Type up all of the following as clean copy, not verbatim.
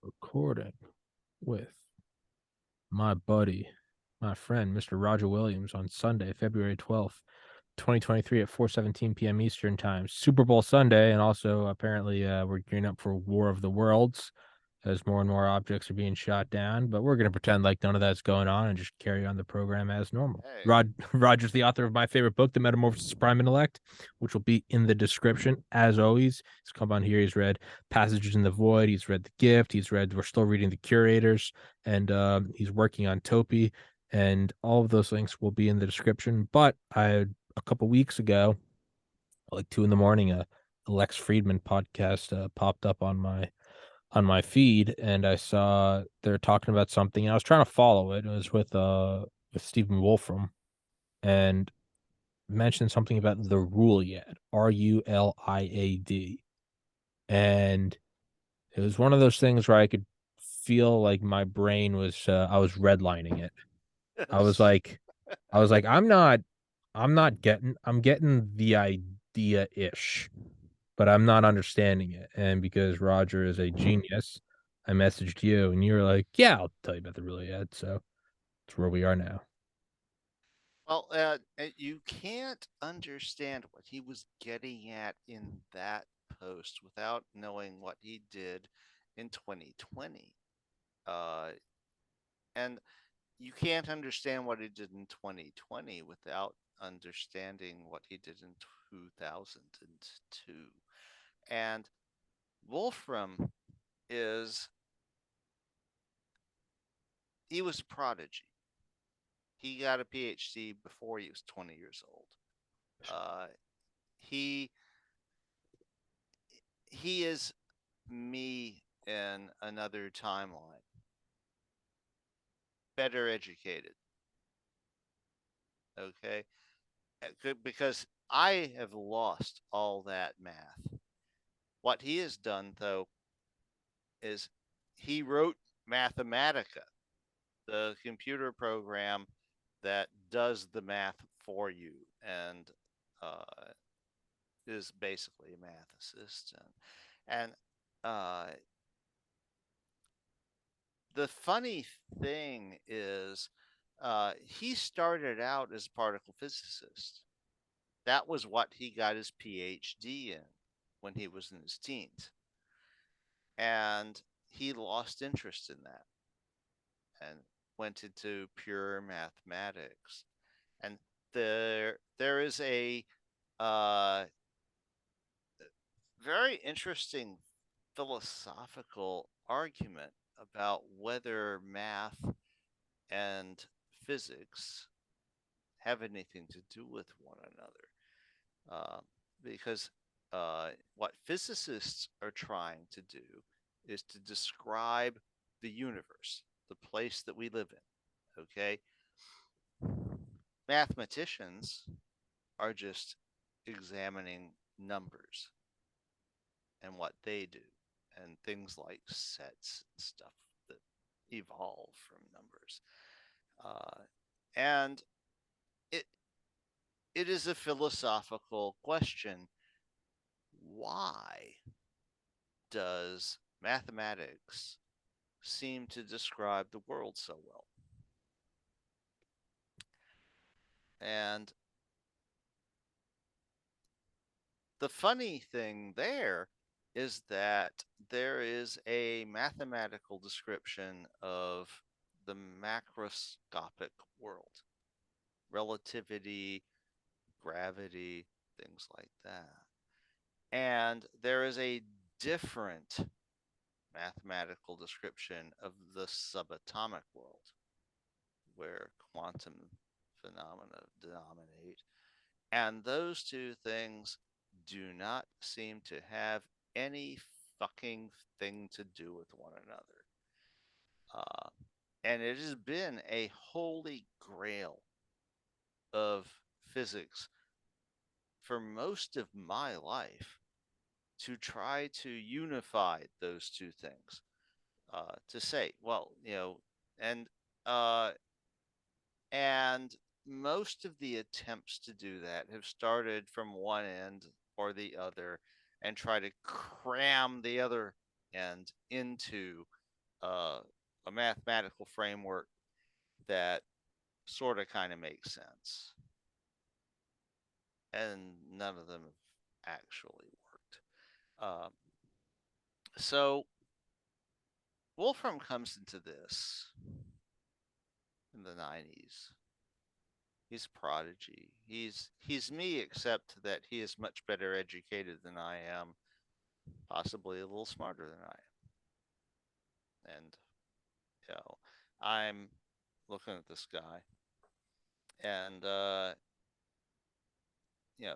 recording with my buddy, my friend, Mr. Roger Williams on Sunday, February 12th, 2023 at 4:17 p.m. Eastern Time. Super Bowl Sunday, and also apparently we're gearing up for War of the Worlds as more and more objects are being shot down, but we're going to pretend like none of that's going on and just carry on the program as normal. Hey, Roger's the author of my favorite book, The Metamorphosis of Prime Intellect, which will be in the description. As always, he's come on here. He's read Passages in the Void. He's read The Gift. We're still reading The Curators, and he's working on Topi, and all of those links will be in the description. But a couple weeks ago, like 2 in the morning, a Lex Friedman podcast popped up on my feed, and I saw they're talking about something, and I was trying to follow it. It was with Stephen Wolfram, and mentioned something about the Ruliad, Ruliad, and it was one of those things where I could feel like my brain was I was redlining it. I was yes. like, I'm getting the idea ish, but I'm not understanding it. And because Roger is a genius, I messaged you and you were like, yeah, I'll tell you about the Ruliad. So it's where we are now. Well, you can't understand what he was getting at in that post without knowing what he did in 2020. Uh, and you can't understand what he did in 2020 without understanding what he did in 2002. And Wolfram is, he was a prodigy. He got a PhD before he was 20 years old. Uh, he he is me in another timeline, better educated. Okay, because I have lost all that math. What he has done, though, is he wrote Mathematica, the computer program that does the math for you and uh, is basically a math assistant. And uh, the funny thing is, he started out as a particle physicist. That was what he got his PhD in when he was in his teens. And he lost interest in that and went into pure mathematics. And there is a uh, very interesting philosophical argument about whether math and physics have anything to do with one another. Uh, because what physicists are trying to do is to describe the universe, the place that we live in. Okay. Mathematicians are just examining numbers and what they do, and things like sets and stuff that evolve from numbers. And it it is a philosophical question. Why does mathematics seem to describe the world so well? And the funny thing there is that there is a mathematical description of the macroscopic world, relativity, gravity, things like that. And there is a different mathematical description of the subatomic world, where quantum phenomena dominate. And those two things do not seem to have any fucking thing to do with one another. Uh, and it has been a holy grail of physics for most of my life to try to unify those two things. To say, well, and uh, and most of the attempts to do that have started from one end or the other and try to cram the other end into a mathematical framework that sort of kind of makes sense. And none of them have actually worked. So Wolfram comes into this in the 90s. He's a prodigy. He's me, except that he is much better educated than I am, possibly a little smarter than I am. And I'm looking at this guy, and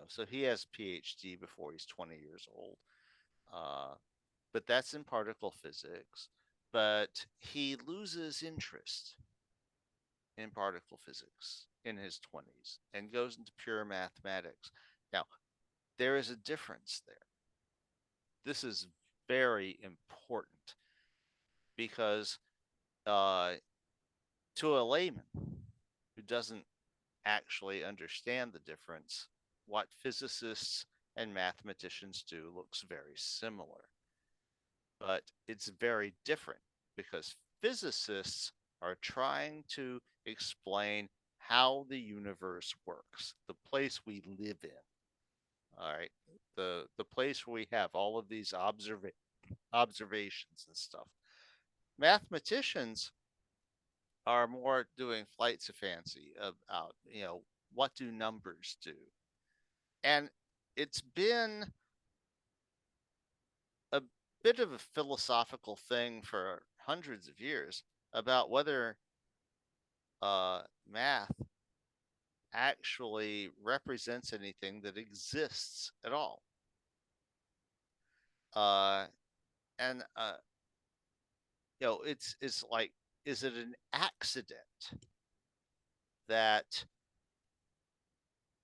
so he has a PhD before he's 20 years old. But that's in particle physics. But he loses interest in particle physics in his 20s and goes into pure mathematics. Now, there is a difference there. This is very important because to a layman who doesn't actually understand the difference, what physicists and mathematicians do looks very similar. But it's very different because physicists are trying to explain how the universe works, the place we live in. All right, the place where we have all of these observations and stuff. Mathematicians are more doing flights of fancy about what do numbers do, and it's been a bit of a philosophical thing for hundreds of years about whether math actually represents anything that exists at all. Uh, and it's like, is it an accident that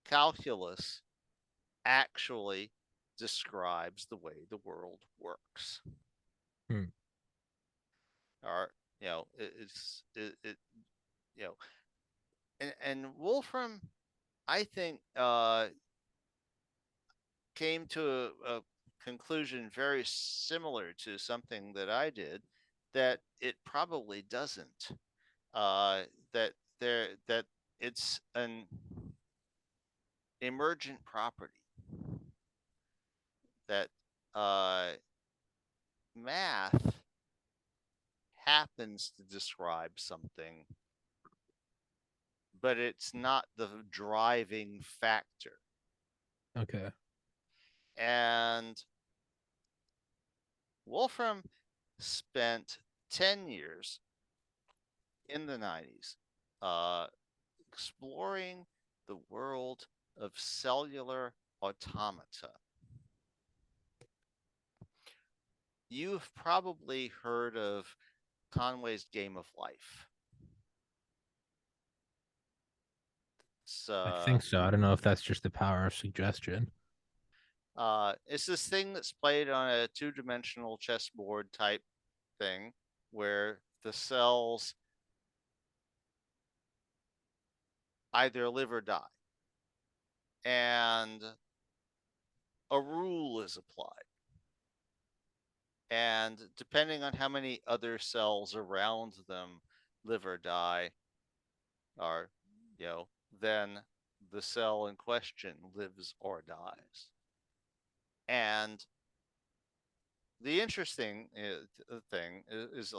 calculus actually describes the way the world works? Hmm. Or it and Wolfram, I think, came to a conclusion very similar to something that I did, that it probably doesn't. That it's an emergent property that math happens to describe something, but it's not the driving factor. Okay. And Wolfram spent 10 years in the 90s uh, exploring the world of cellular automata. You've probably heard of Conway's Game of Life. I think so. I don't know if that's just the power of suggestion. It's this thing that's played on a two-dimensional chessboard type thing where the cells either live or die. And a rule is applied. And depending on how many other cells around them live or die, or, then the cell in question lives or dies. And the interesting thing is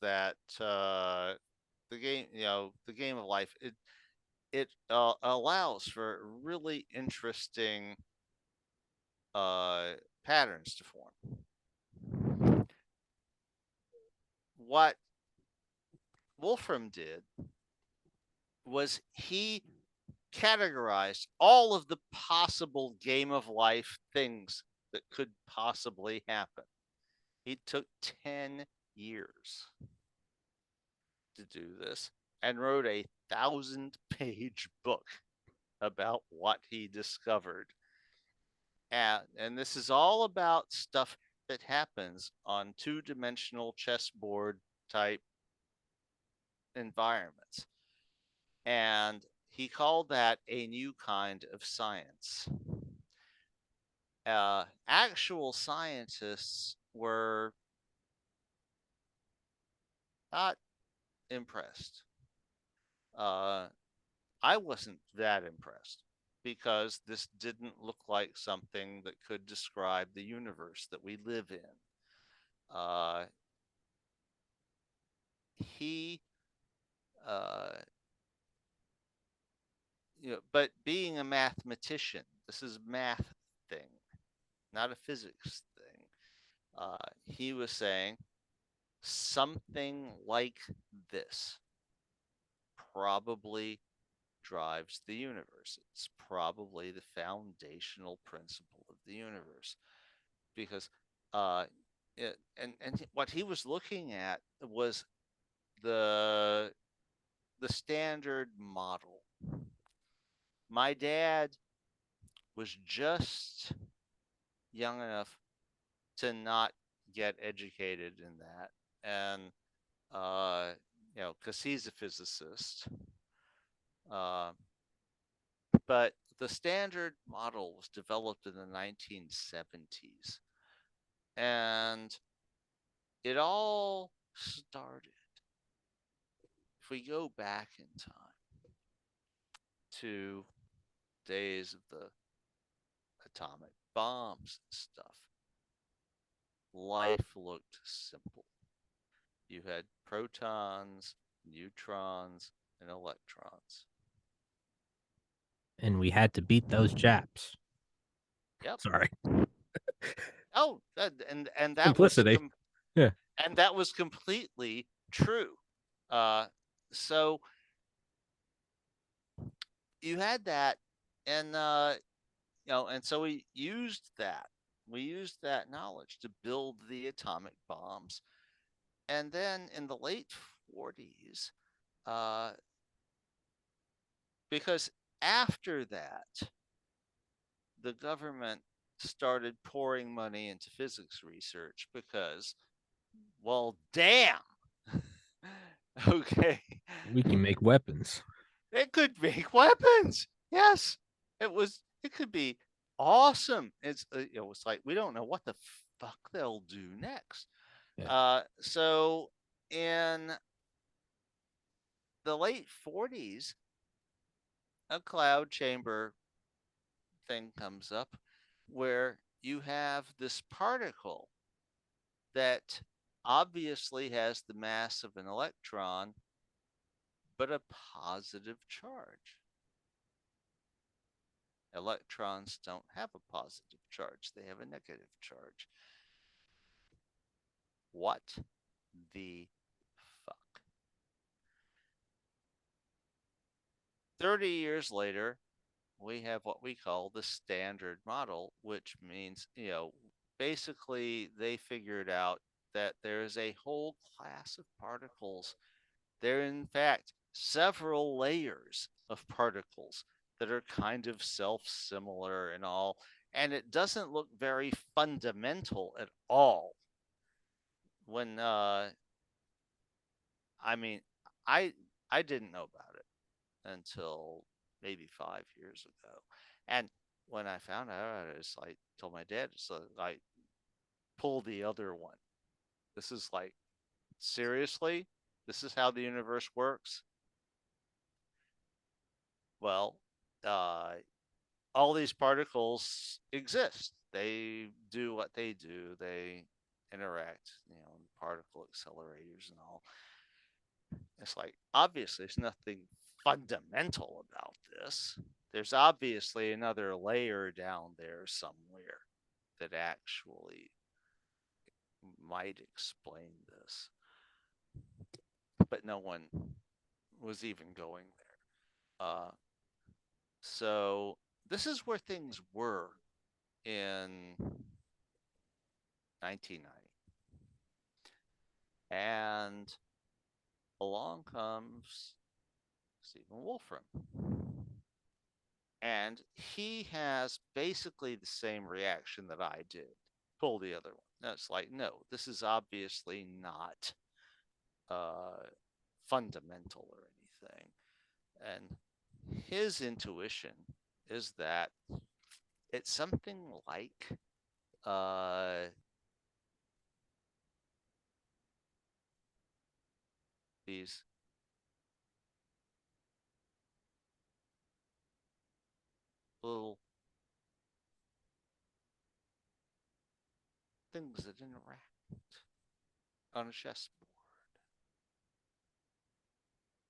that the game of life, it allows for really interesting patterns to form. What Wolfram did was he categorized all of the possible game of life things that could possibly happen. He took 10 years to do this and wrote a 1,000-page book about what he discovered. And this is all about stuff that happens on two-dimensional chessboard type environments. And he called that a new kind of science. Actual scientists were Not impressed. Uh, I wasn't that impressed because this didn't look like something that could describe the universe that we live in. Uh, he, uh, but being a mathematician, this is math thing, not a physics thing. He was saying something like this probably drives the universe. It's probably the foundational principle of the universe because and what he was looking at was the the standard model. My dad was just young enough to not get educated in that, and uh, because he's a physicist. Uh, but the standard model was developed in the 1970s, and it all started. If we go back in time to days of the atomic bombs and stuff, life looked simple. You had protons, neutrons, and electrons. And we had to beat those Japs. Yep. Sorry. Oh, and that was Simplicity. Yeah. and that was completely true. Uh, so you had that, and and so we used that. We used that knowledge to build the atomic bombs, and then in the late 40s, uh, because after that, the government started pouring money into physics research because, well, damn. Okay. We can make weapons. It could make weapons. Yes. It could be awesome. It's like we don't know what the fuck they'll do next. Yeah. So in the late 40s, a cloud chamber thing comes up where you have this particle that obviously has the mass of an electron, but a positive charge. Electrons don't have a positive charge, they have a negative charge. What the fuck? 30 years later, we have what we call the standard model, which means, basically they figured out that there is a whole class of particles. There are, in fact, several layers of particles that are kind of self similar and all. And it doesn't look very fundamental at all. When, I mean, I I didn't know about it until maybe 5 years ago. And when I found out, I just like told my dad, so like pull the other one. This is like seriously, this is how the universe works. Well, uh, all these particles exist. They do what they do. They interact, in particle accelerators and all. It's like obviously there's nothing fundamental about this. There's obviously another layer down there somewhere that actually might explain this. But no one was even going there. So this is where things were in 1990. And along comes Stephen Wolfram. And he has basically the same reaction that I did. Pull the other one. No, it's like, no, this is obviously not uh, fundamental or anything. And his intuition is that it's something like uh, these little things that interact on a chessboard.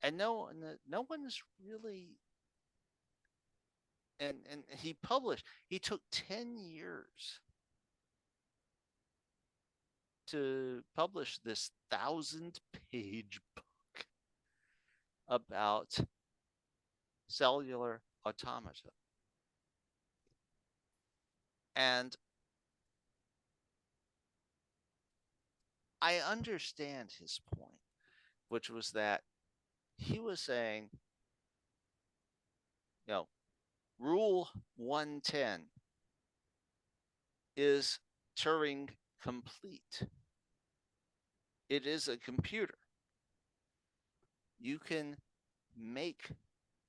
And no one is really, and he took 10 years to publish this 1,000-page book about cellular automata. And I understand his point, which was that he was saying, you know, Rule 110 is Turing complete. It is a computer. You can make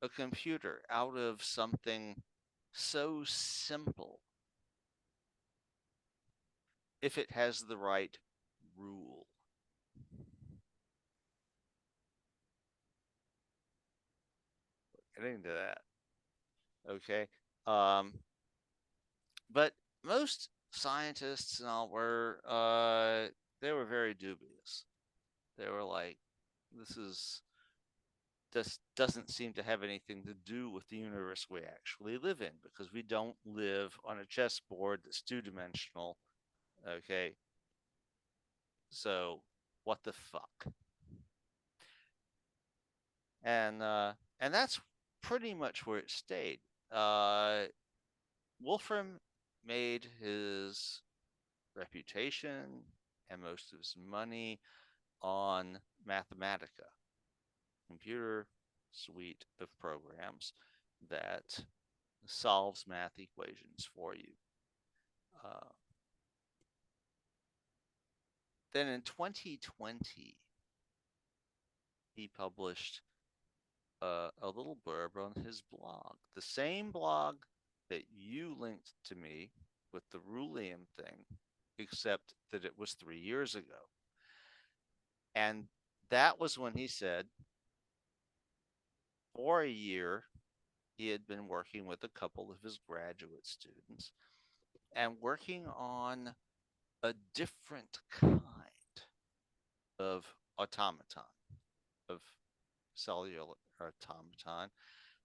a computer out of something so simple if it has the right rule. Getting to that. Okay. But most scientists and all were they were very dubious. They were like, this doesn't seem to have anything to do with the universe we actually live in, because we don't live on a chessboard that's two-dimensional. Okay. So what the fuck? And that's pretty much where it stayed. Wolfram made his reputation and most of his money on Mathematica, computer suite of programs that solves math equations for you. Uh, then in 2020, he published a little blurb on his blog, the same blog that you linked to me with the Rulian thing, except that it was 3 years ago. And that was when he said, for a year, he had been working with a couple of his graduate students and working on a different kind of automaton, of cellular automaton,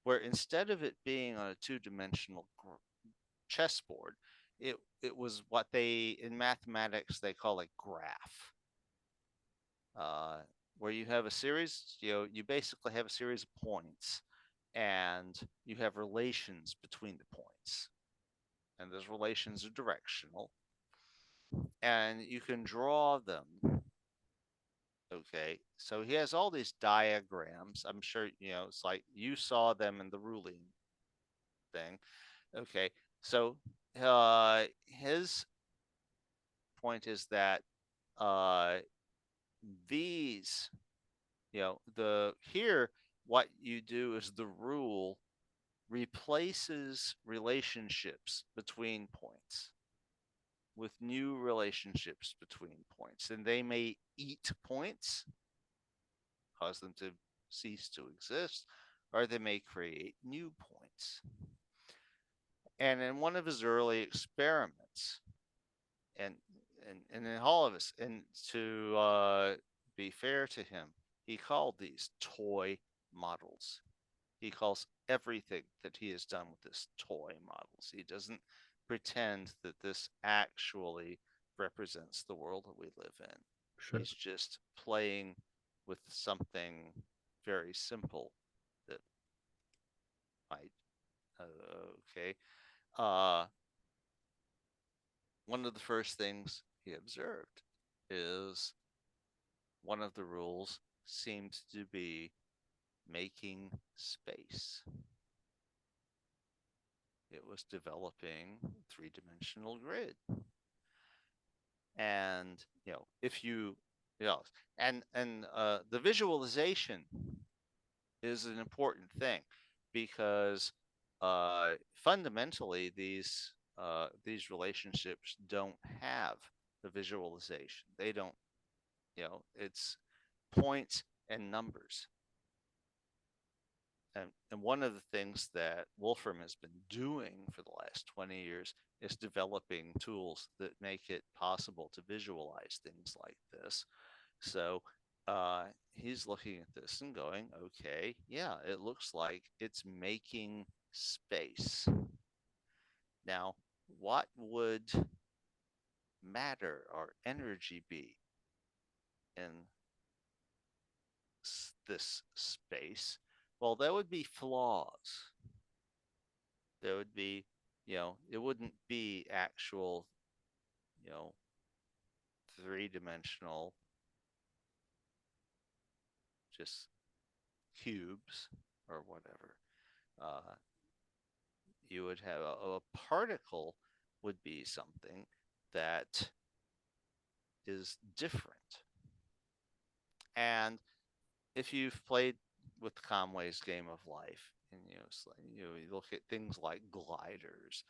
where instead of it being on a two-dimensional chessboard, it was what they in mathematics they call a graph, where you have a series. You basically have a series of points, and you have relations between the points, and those relations are directional, and you can draw them. Okay, so he has all these diagrams. I'm sure it's like you saw them in the ruling thing. Okay, so his point is that uh, these, the here what you do is the rule replaces relationships between points with new relationships between points, and they may eat points, cause them to cease to exist, or they may create new points. And in one of his early experiments, and in all of us, and to be fair to him, he called these toy models. He calls everything that he has done with this toy models. He doesn't pretend that this actually represents the world that we live in. Sure. He's just playing with something very simple that might okay. One of the first things he observed is one of the rules seemed to be making space. It was developing a three-dimensional grid. And if the visualization is an important thing, because fundamentally these relationships don't have the visualization. They don't, it's points and numbers. And one of the things that Wolfram has been doing for the last 20 years is developing tools that make it possible to visualize things like this. So he's looking at this and going, okay, yeah, it looks like it's making space. Now, what would matter or energy be in this space? Well, there would be flaws. There would be, it wouldn't be actual, 3-dimensional, just cubes or whatever. You would have a particle would be something that is different. And if you've played with Conway's Game of Life, and you look at things like gliders,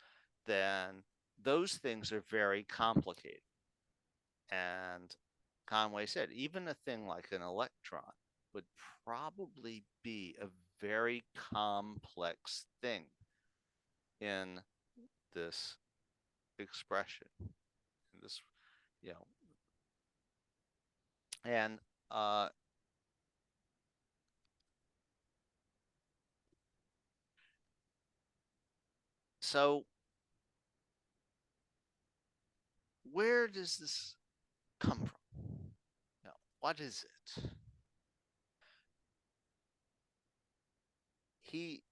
then those things are very complicated. And Conway said even a thing like an electron would probably be a very complex thing in this expression, in this, you know, and so where does this come from? What is it? He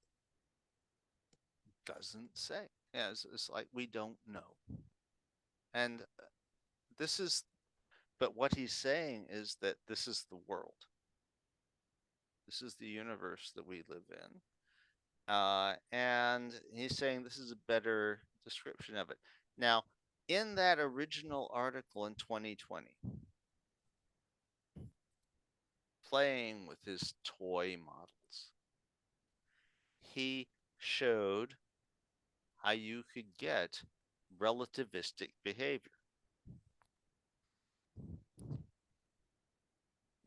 doesn't say. Yeah, it's like we don't know. And this is, but what he's saying is that this is the world. This is the universe that we live in. And he's saying this is a better description of it. Now, in that original article in 2020, playing with his toy models, he showed how you could get relativistic behavior.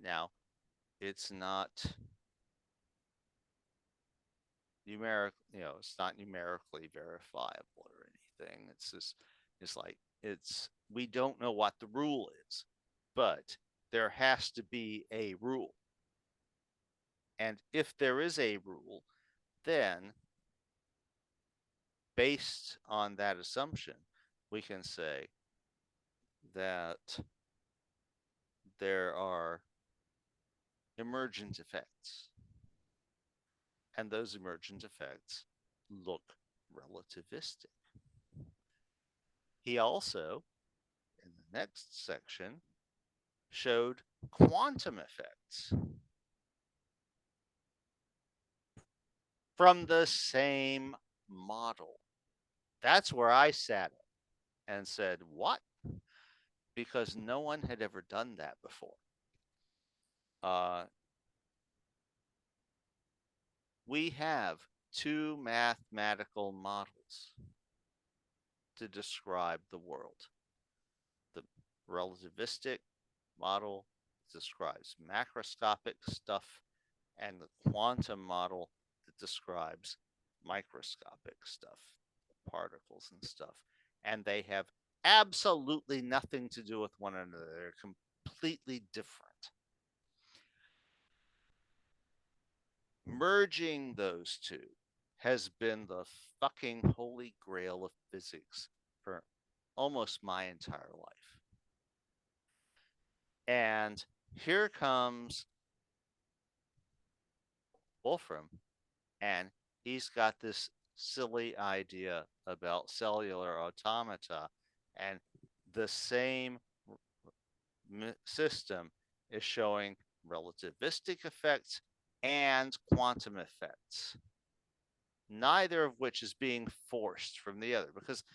Now, it's not numeric, it's not numerically verifiable or anything. It's just, we don't know what the rule is, but there has to be a rule. And if there is a rule, then based on that assumption, we can say that there are emergent effects. And those emergent effects look relativistic. He also, in the next section, showed quantum effects from the same model. That's where I sat and said, what? Because no one had ever done that before. We have two mathematical models to describe the world. The relativistic model describes macroscopic stuff, and the quantum model that describes microscopic stuff, particles and stuff. And they have absolutely nothing to do with one another. They're completely different. Merging those two has been the fucking holy grail of physics for almost my entire life. And here comes Wolfram, and he's got this silly idea about cellular automata, and the same system is showing relativistic effects and quantum effects, neither of which is being forced from the other, because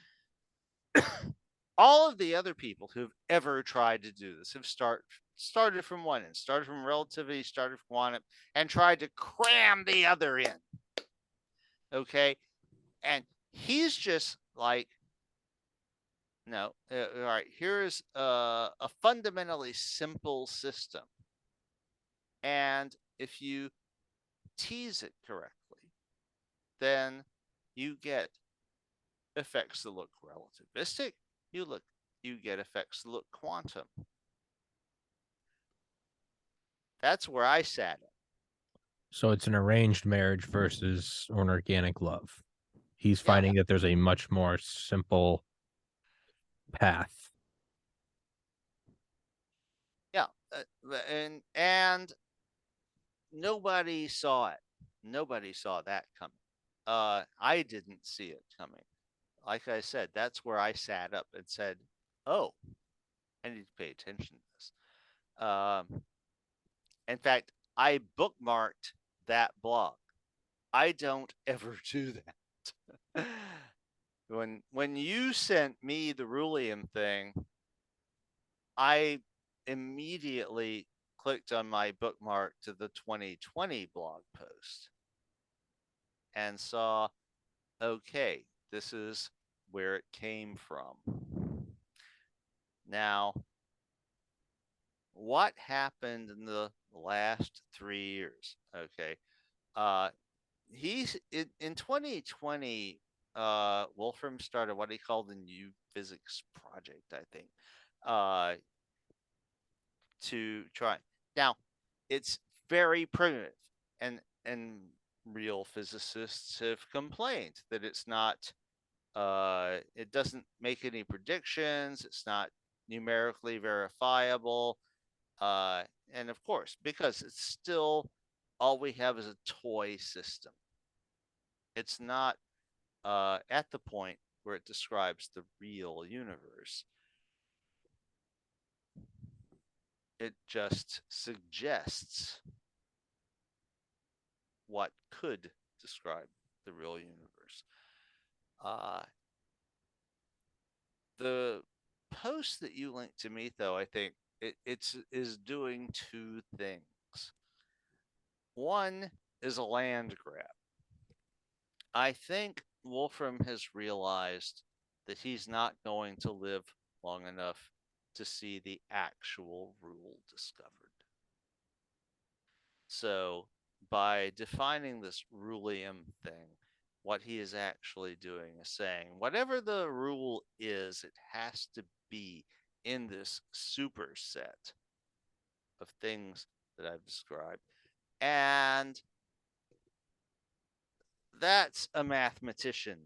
all of the other people who've ever tried to do this have started from one end, started from relativity, started from quantum, and tried to cram the other in. Okay? And he's just like, no, all right, here's a fundamentally simple system. And if you tease it correctly, then you get effects that look relativistic. You get effects that look quantum. That's where I sat at. So it's an arranged marriage versus an organic love. He's Yeah, finding that there's a much more simple path. yeah, and nobody saw it. Nobody saw that coming. I didn't see it coming. Like I said, that's where I sat up and said, "Oh, I need to pay attention to this." In fact, I bookmarked that blog. I don't ever do that. When you sent me the Rulian thing, I immediately clicked on my bookmark to the 2020 blog post and saw, okay, this is where it came from. Now, what happened in the last 3 years? Okay. He's in 2020, Wolfram started what he called the New Physics Project, I think, uh, to try. Now, it's very primitive, and real physicists have complained that it's not. It doesn't make any predictions. It's not numerically verifiable, uh, and of course, because it's still all we have is a toy system. It's not at the point where it describes the real universe. It just suggests what could describe the real universe. Uh, the post that you linked to me, though, I think it's is doing two things. One is a land grab. I think Wolfram has realized that he's not going to live long enough to see the actual rule discovered. So, by defining this Rulium thing, what he is actually doing is saying whatever the rule is, it has to be in this superset of things that I've described. And that's a mathematician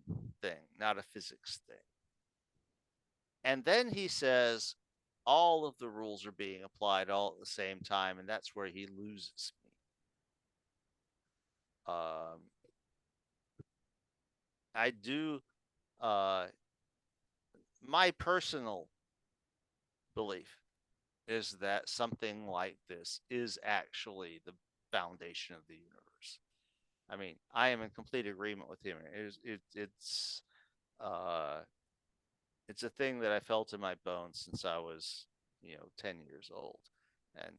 thing, not a physics thing. And then he says all of the rules are being applied all at the same time, and that's where he loses me. I do. My personal belief is that something like this is actually the foundation of the universe. I mean, I am in complete agreement with him. Uh, it's a thing that I felt in my bones since I was, 10 years old, and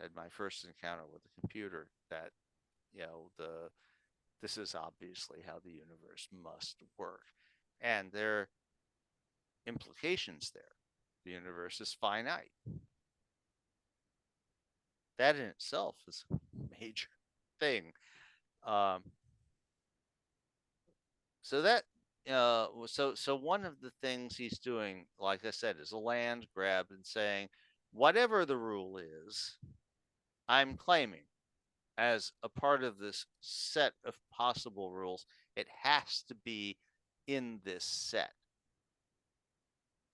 had my first encounter with a computer. That this is obviously how the universe must work, and there are implications there. The universe is finite. That in itself is a major thing. Um, so that so one of the things he's doing, like I said, is a land grab and saying, whatever the rule is, I'm claiming as a part of this set of possible rules, it has to be in this set.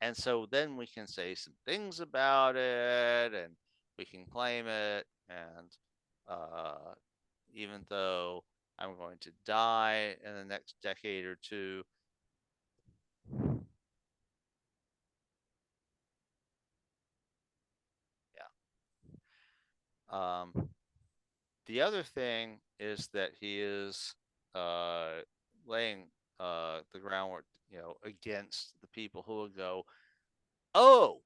And so then we can say some things about it, and we can claim it. And even though I'm going to die in the next decade or two, yeah. The other thing is that he is laying the groundwork, against the people who will go, oh,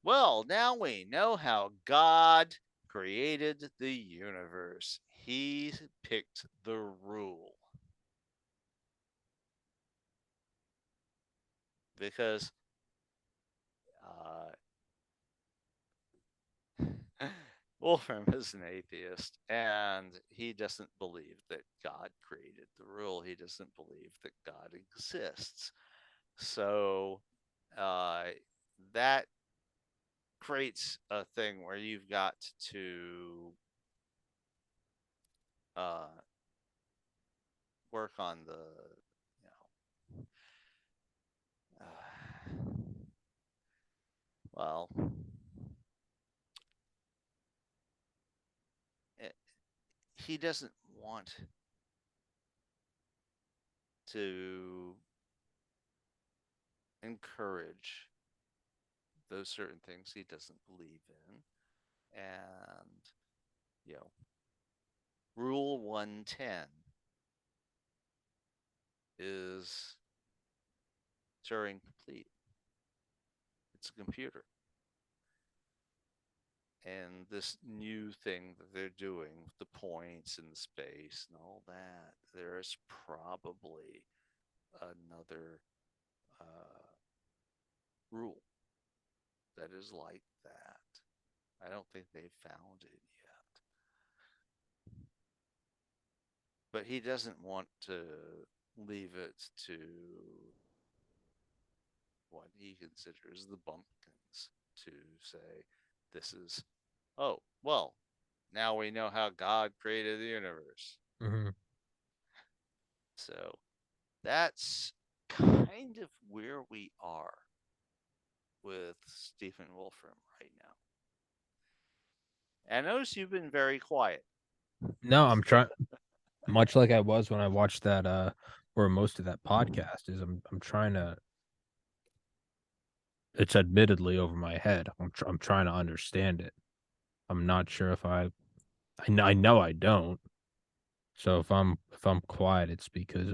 well, now we know how God created the universe. He picked the rule. Because Wolfram is an atheist, and he doesn't believe that God created the rule. He doesn't believe that God exists. So uh, that creates a thing where you've got to uh, work on the, well, it, he doesn't want to encourage those certain things he doesn't believe in. And, you know, Rule 110 is Turing complete. It's a computer. And this new thing that they're doing with the points and the space and all that, there is probably another rule that is like that. I don't think they've found it yet. But he doesn't want to leave it to what he considers the bumpkins to say, this is, oh, well, now we know how God created the universe. Mm-hmm. So that's kind of where we are with Stephen Wolfram right now. And notice you've been very quiet. No, I'm trying, much like I was when I watched that or most of that podcast is I'm trying to, it's admittedly over my head. I'm trying to understand it. I'm not sure if I know I don't. So if I'm quiet, it's because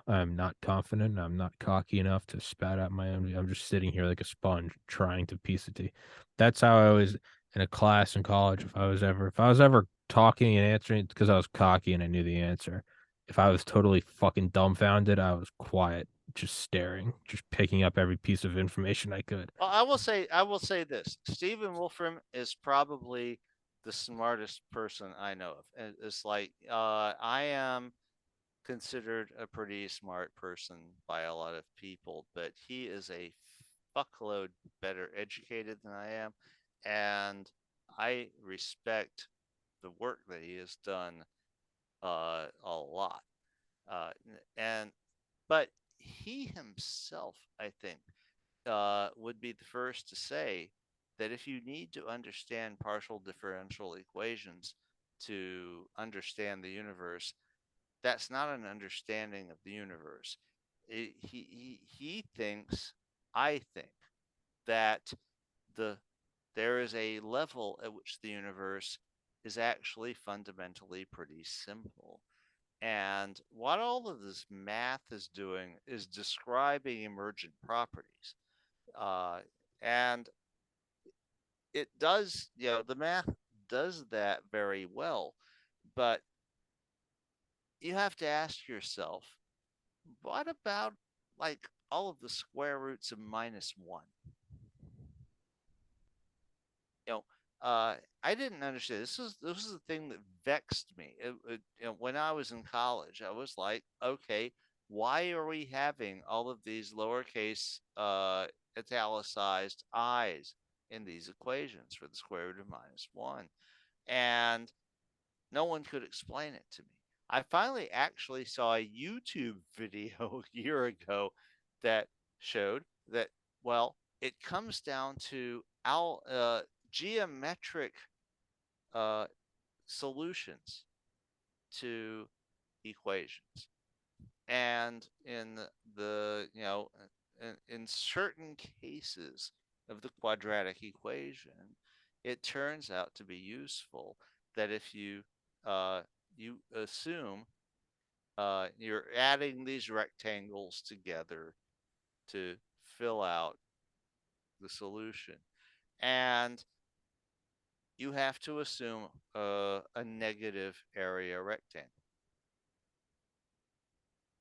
I'm not confident. I'm not cocky enough to spat out my own. I'm just sitting here like a sponge trying to piece it together. That's how I was in a class in college. If I was ever talking and answering, it's because I was cocky and I knew the answer. If I was totally fucking dumbfounded, I was quiet, just staring, just picking up every piece of information I could. Well, I will say this: Stephen Wolfram is probably the smartest person I know of. It's like I am considered a pretty smart person by a lot of people, but he is a fuckload better educated than I am, and I respect the work that he has done a lot. Uh, and but he himself, I think, would be the first to say that if you need to understand partial differential equations to understand the universe, that's not an understanding of the universe. He thinks, I think, that the there is a level at which the universe is actually fundamentally pretty simple. And what all of this math is doing is describing emergent properties. Uh, and it does, the math does that very well. But you have to ask yourself, what about like all of the square roots of -1? You know, I didn't understand. This is the thing that vexed me. When I was in college, I was like, okay, why are we having all of these lowercase italicized i's in these equations for the square root of -1? And no one could explain it to me. I finally actually saw a YouTube video a year ago that showed that, well, it comes down to geometric uh, solutions to equations. And in in certain cases of the quadratic equation, it turns out to be useful that if you assume you're adding these rectangles together to fill out the solution, and you have to assume a negative area rectangle.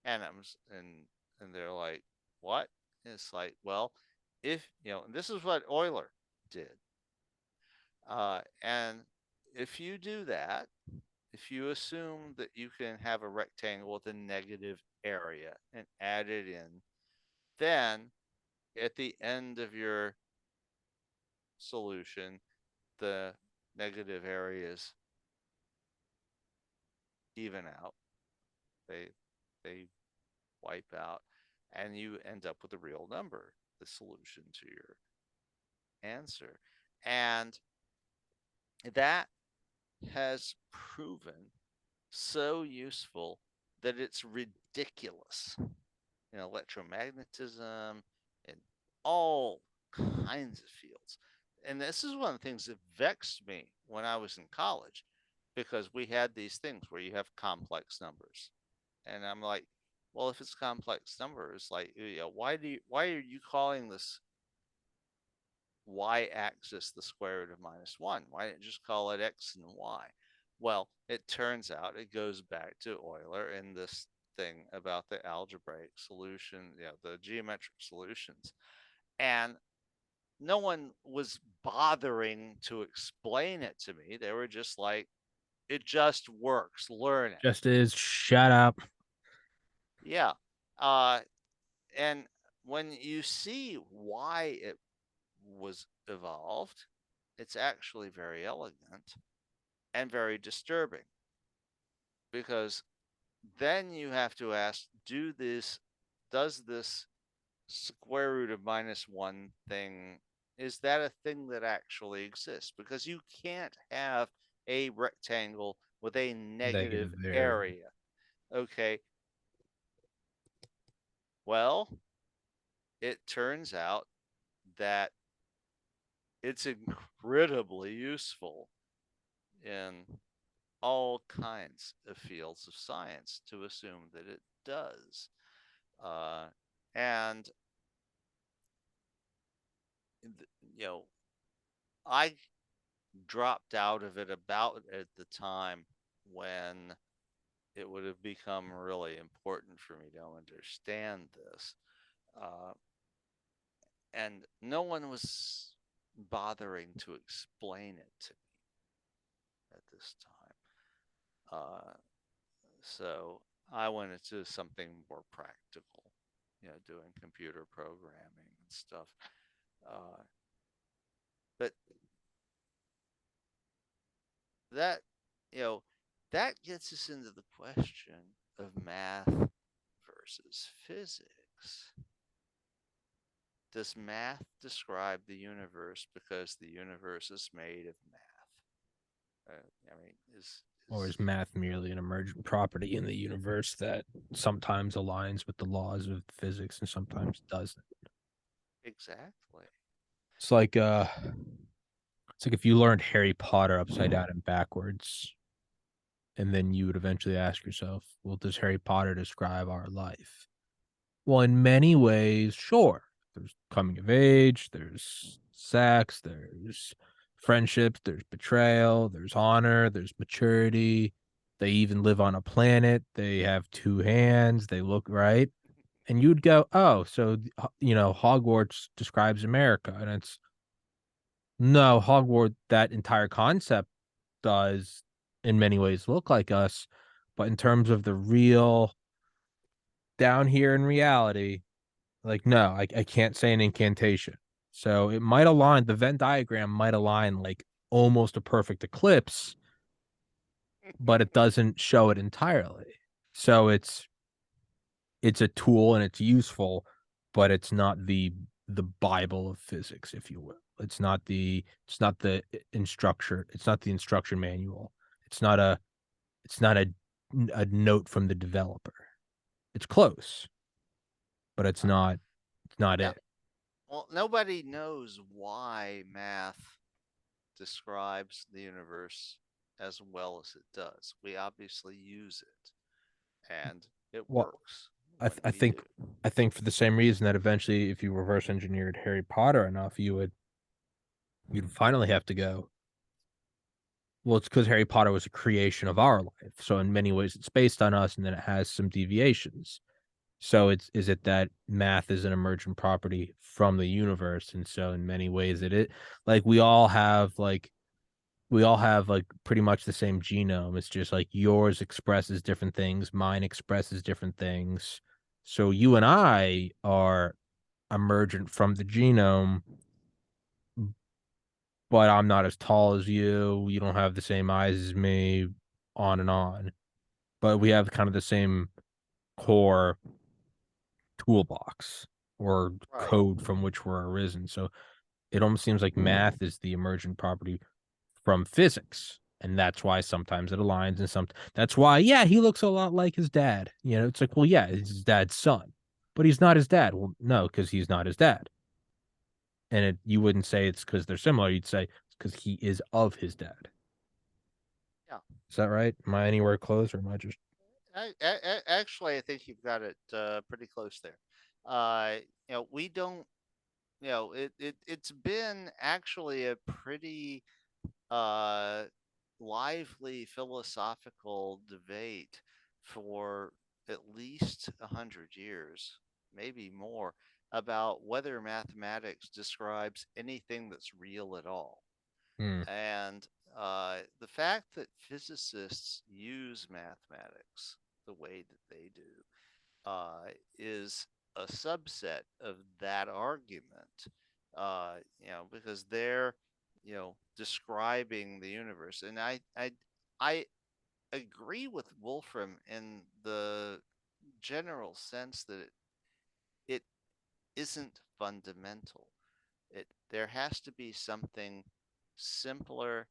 And and they're like, what? And it's like, well, if and this is what Euler did, and if you do that, if you assume that you can have a rectangle with a negative area and add it in, then at the end of your solution, the negative areas even out. They wipe out, and you end up with a real number, the solution to your answer. And that has proven so useful that it's ridiculous in electromagnetism and all kinds of fields. And this is one of the things that vexed me when I was in college, because we had these things where you have complex numbers. And I'm like, well, if it's complex numbers, like, why are you calling this y-axis the square root of -1? Why didn't you just call it x and y? Well, it turns out it goes back to Euler and this thing about the algebraic solution, the geometric solutions. And no one was bothering to explain it to me. They were just like, it just works, learn it. Just is shut up. Yeah. And when you see why it was evolved, it's actually very elegant and very disturbing, because then you have to ask, does this square root of -1 thing, is that a thing that actually exists? Because you can't have a rectangle with a negative Negative there. area. Okay. Well, it turns out that it's incredibly useful in all kinds of fields of science to assume that it does. And, I dropped out of it about at the time when it would have become really important for me to understand this. Uh, and no one was bothering to explain it to me at this time. So I went into something more practical, doing computer programming and stuff. But that, you know, that gets us into the question of math versus physics. Does math describe the universe because the universe is made of math? Or is math merely an emergent property in the universe that sometimes aligns with the laws of physics and sometimes doesn't? Exactly. It's like if you learned Harry Potter upside down and backwards, and then you would eventually ask yourself, well, does Harry Potter describe our life? Well, in many ways, sure. There's coming of age, there's sex, there's friendships, there's betrayal, there's honor, there's maturity. They even live on a planet. They have two hands. They look right. And you'd go, oh, so, Hogwarts describes America. And it's, no, Hogwarts, that entire concept does in many ways look like us. But in terms of the real down here in reality, like, no, I can't say an incantation. So it might align, the Venn diagram might align like almost a perfect eclipse, but it doesn't show it entirely. So it's a tool and it's useful, but it's not the Bible of physics, if you will. It's not the instruction manual. It's not a note from the developer. It's close, but it's not Yeah. it. Well, nobody knows why math describes the universe as well as it does. We obviously use it, and it Well, works I, when th- I we think do. I think for the same reason that eventually, if you reverse engineered Harry Potter enough, you'd finally have to go. Well, it's because Harry Potter was a creation of our life, so in many ways it's based on us, and then it has some deviations. So is it that math is an emergent property from the universe, and so in many ways like we all have like we all have like pretty much the same genome. It's just like yours expresses different things, mine expresses different things. So you and I are emergent from the genome, but I'm not as tall as you. You don't have the same eyes as me, on and on. But we have kind of the same core toolbox or Right. code from which we're arisen. So it almost seems like math is the emergent property from physics. And that's why sometimes it aligns and that's why, yeah, he looks a lot like his dad. You know, it's like, well, yeah, it's his dad's son, but he's not his dad. Well, no, because he's not his dad. And you wouldn't say it's because they're similar. You'd say it's because he is of his dad. Yeah. Is that right? Am I anywhere close or am I just Actually, I think you've got it pretty close there. We don't. It's been actually a pretty uh, lively philosophical debate for at least 100 years, maybe more, about whether mathematics describes anything that's real at all. hmm, And the fact that physicists use mathematics the way that they do is a subset of that argument. Because they're describing the universe, and I agree with Wolfram in the general sense that it isn't fundamental. There has to be something simpler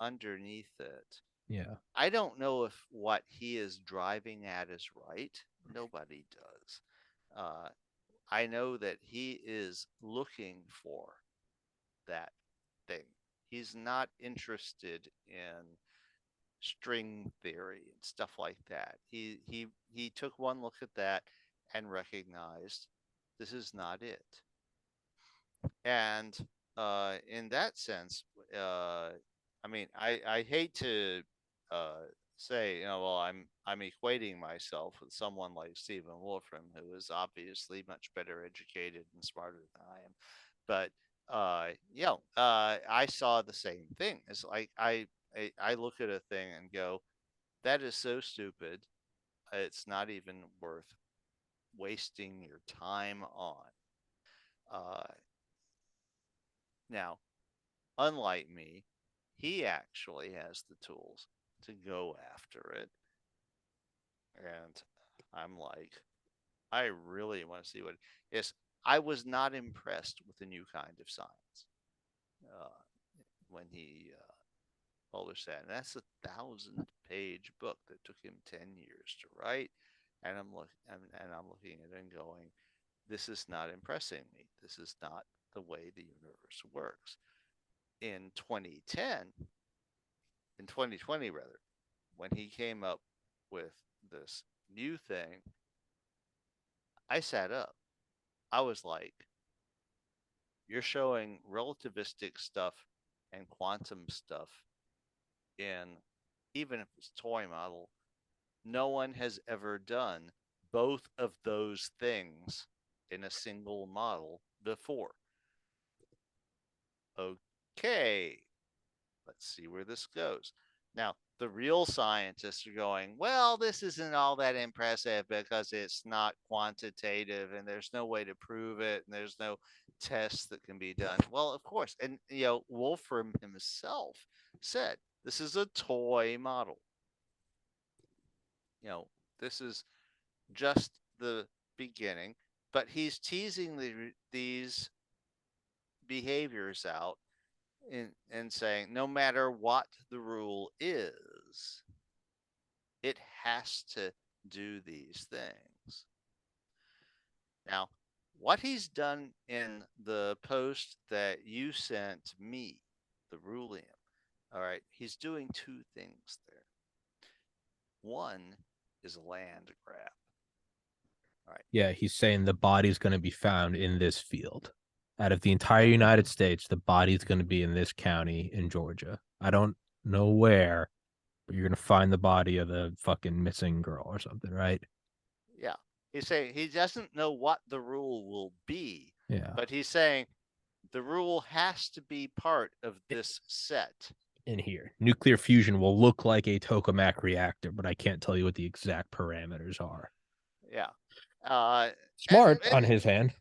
underneath it. yeah. I don't know if what he is driving at is right. Nobody does. Uh, I know that he is looking for that thing. He's not interested in string theory and stuff like that. He took one look at that and recognized this is not it. And in that sense, I mean, I hate to uh, say, well, I'm equating myself with someone like Stephen Wolfram, who is obviously much better educated and smarter than I am. But I saw the same thing. It's like I look at a thing and go, that is so stupid. It's not even worth wasting your time on. Uh, Now, unlike me, he actually has the tools to go after it. And I'm like, I really want to see what it is. I was not impressed with the new kind of science uh, when he published that. And that's a 1,000-page book that took him 10 years to write. And I'm looking at it and going, this is not impressing me. This is not the way the universe works. In 2010, in 2020 rather, when he came up with this new thing, I sat up. I was like, you're showing relativistic stuff and quantum stuff in, even if it's toy model, no one has ever done both of those things in a single model before. Okay, let's see where this goes. Now, the real scientists are going, well, this isn't all that impressive because it's not quantitative and there's no way to prove it and there's no tests that can be done. Well, of course. And, Wolfram himself said this is a toy model. This is just the beginning, but he's teasing these behaviors out and saying no matter what the rule is, it has to do these things. Now, what he's done in the post that you sent me, the Ruliad, all right, he's doing two things there. One is a land grab. All right. Yeah, he's saying the body's going to be found in this field. Out of the entire Yeah. United States, the body's going to be in this county in Georgia. I don't know where, but you're going to find the body of the fucking missing girl or something, right? Yeah. He's saying he doesn't know what the rule will be, Yeah. but he's saying The rule has to be part of this set. In here, nuclear fusion will look like a tokamak reactor, but I can't tell you what the exact parameters are. Yeah. Smart on his end.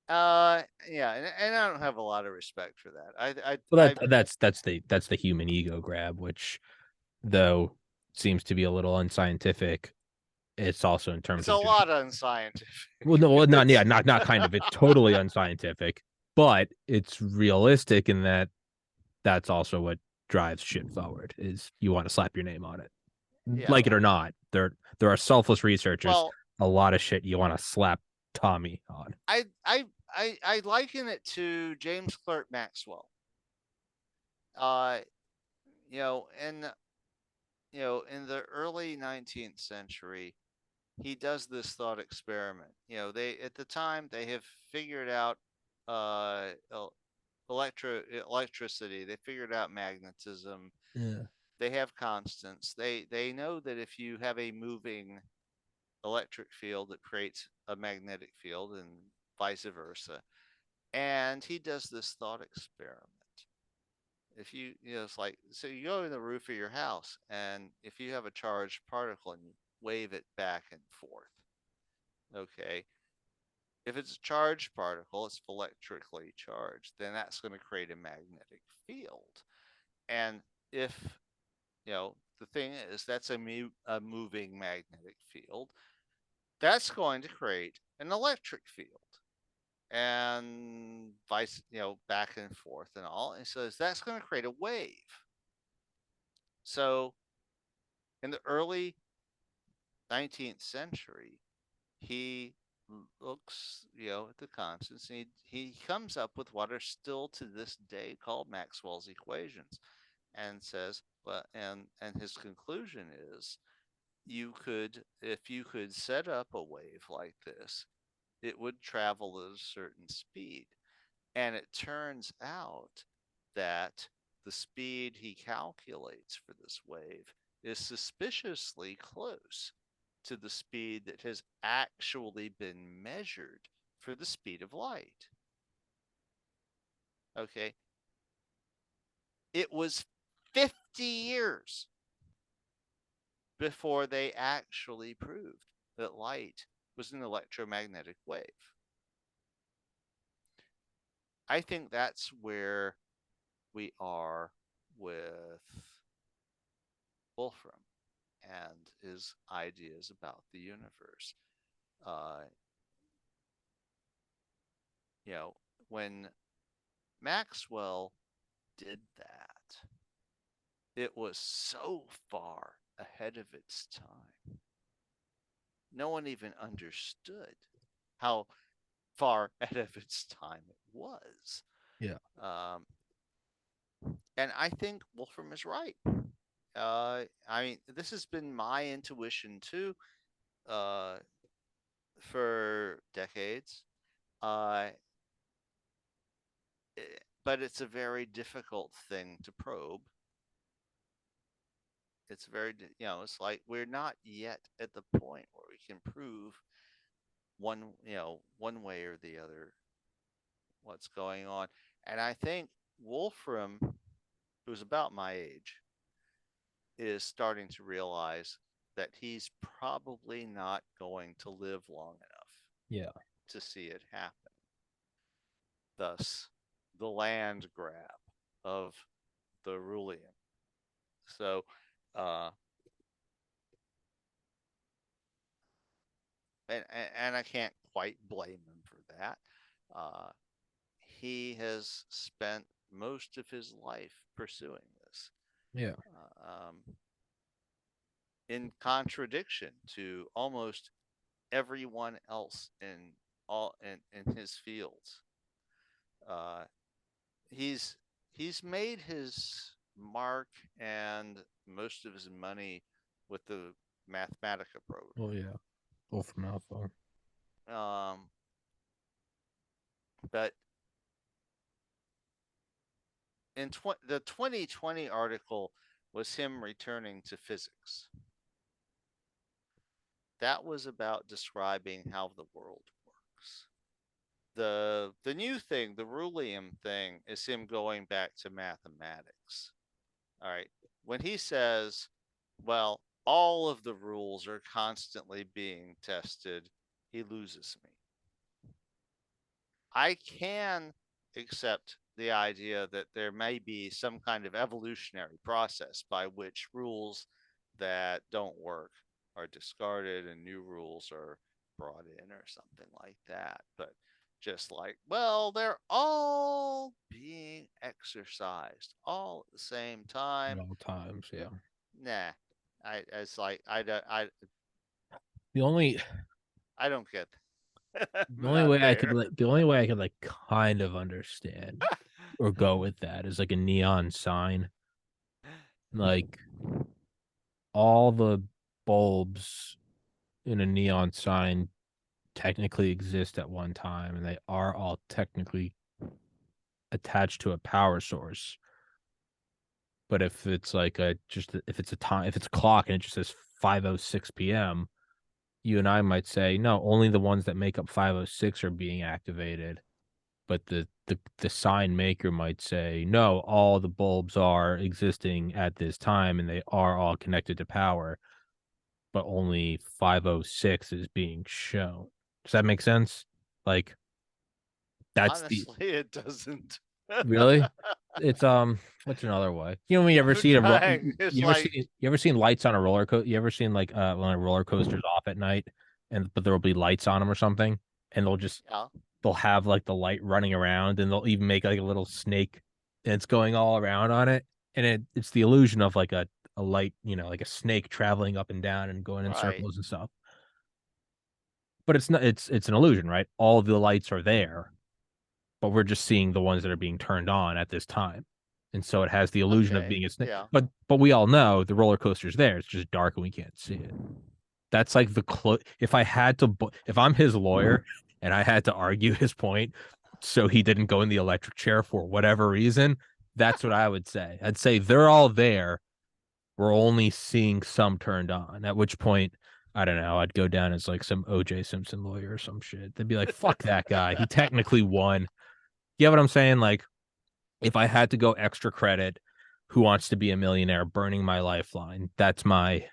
Yeah, and I don't have a lot of respect for that. Well, that's the human ego grab, which though seems to be a little unscientific. It's also in terms it's of a just, lot unscientific. well, no, well, not yeah, not kind of. It's totally unscientific, but it's realistic in that that's also what drives shit forward. Is you want to slap your name on it, Yeah. like it or not. There are selfless researchers. Well, A lot of shit you want to slap Tommy on. I liken it to James Clerk Maxwell. Uh, you know, in in the early 19th century, he does this thought experiment. They at the time they have figured out uh electricity. They figured out magnetism. Yeah. They have constants. They know that if you have a moving electric field, it creates a magnetic field, and vice versa. And he does this thought experiment. If it's like, so you go in the roof of your house, and if you have a charged particle and you wave it back and forth, okay, if it's a charged particle, it's electrically charged, then that's going to create a magnetic field. And if, the thing is, that's a moving magnetic field, that's going to create an electric field. And vice, back and forth and all. And so that's going to create a wave. So in the early 19th century, he looks, at the constants, and he comes up with what are still to this day called Maxwell's equations, and says, but and his conclusion is, if you could set up a wave like this, it would travel at a certain speed. And it turns out that the speed he calculates for this wave is suspiciously close to the speed that has actually been measured for the speed of light. Okay. It was 50 years before they actually proved that light was an electromagnetic wave. I think that's where we are with Wolfram and his ideas about the universe. Uh, when Maxwell did that, it was so far ahead of its time. No one even understood how far ahead of its time it was. Yeah. And I think Wolfram is right. I mean, this has been my intuition too, for decades. Uh, but it's a very difficult thing to probe. It's very, it's like we're not yet at the point where we can prove one way or the other what's going on. And I think Wolfram, who's about my age, is starting to realize that he's probably not going to live long enough Yeah. to see it happen. Thus, the land grab of the Rulian. So, uh, and I can't quite blame him for that. Uh, he has spent most of his life pursuing this. Yeah. In contradiction to almost everyone else in his fields. Uh, he's he's made his mark and most of his money with the Mathematica program. Oh yeah. Wolfram Alpha. But in the 2020 article was him returning to physics. That was about describing how the world works. the new thing, the Rulium thing, is him going back to mathematics. All right. When he says, well, all of the rules are constantly being tested, he loses me. I can accept the idea that there may be some kind of evolutionary process by which rules that don't work are discarded and new rules are brought in or something like that. But just like, well, they're all being exercised all at the same at time. all times. Yeah. Nah, it's like The only I don't get the I'm only not way I could there. like the only way I could like kind of understand or go with that is like a neon sign. Like all the bulbs in a neon sign technically exist at one time and they are all technically attached to a power source. But if it's like a just if it's a time if it's a clock and it just says 5:06 p.m., you and I might say no, only the ones that make up 5:06 are being activated. But the sign maker might say no, all the bulbs are existing at this time and they are all connected to power, but only 5:06 is being shown. Does that make sense? Like that's the Honestly, it doesn't. really. It's what's another way? You know when you ever I'm see trying. It's like, you ever seen lights on a roller coaster? You ever seen like when a roller coaster's off at night and but there'll be lights on them or something and yeah, they'll have like the light running around and they'll even make like a little snake and it's going all around on it and it's the illusion of like a light, you know, like a snake traveling up and down and going in right. circles and stuff. But it's not it's an illusion, right? All the lights are there but we're just seeing the ones that are being turned on at this time. And so it has the illusion of Okay. being a snake. Yeah. But we all know the roller coaster's there. It's just dark and we can't see it. That's like if I had to if I'm his lawyer and I had to argue his point so he didn't go in the electric chair for whatever reason, that's what I would say. I'd say they're all there. We're only seeing some turned on. At which point, I don't know, I'd go down as like some OJ Simpson lawyer or some shit. They'd be like, fuck that guy. He technically won. You get what I'm saying? Like, if I had to go extra credit, who wants to be a millionaire, burning my lifeline. That's my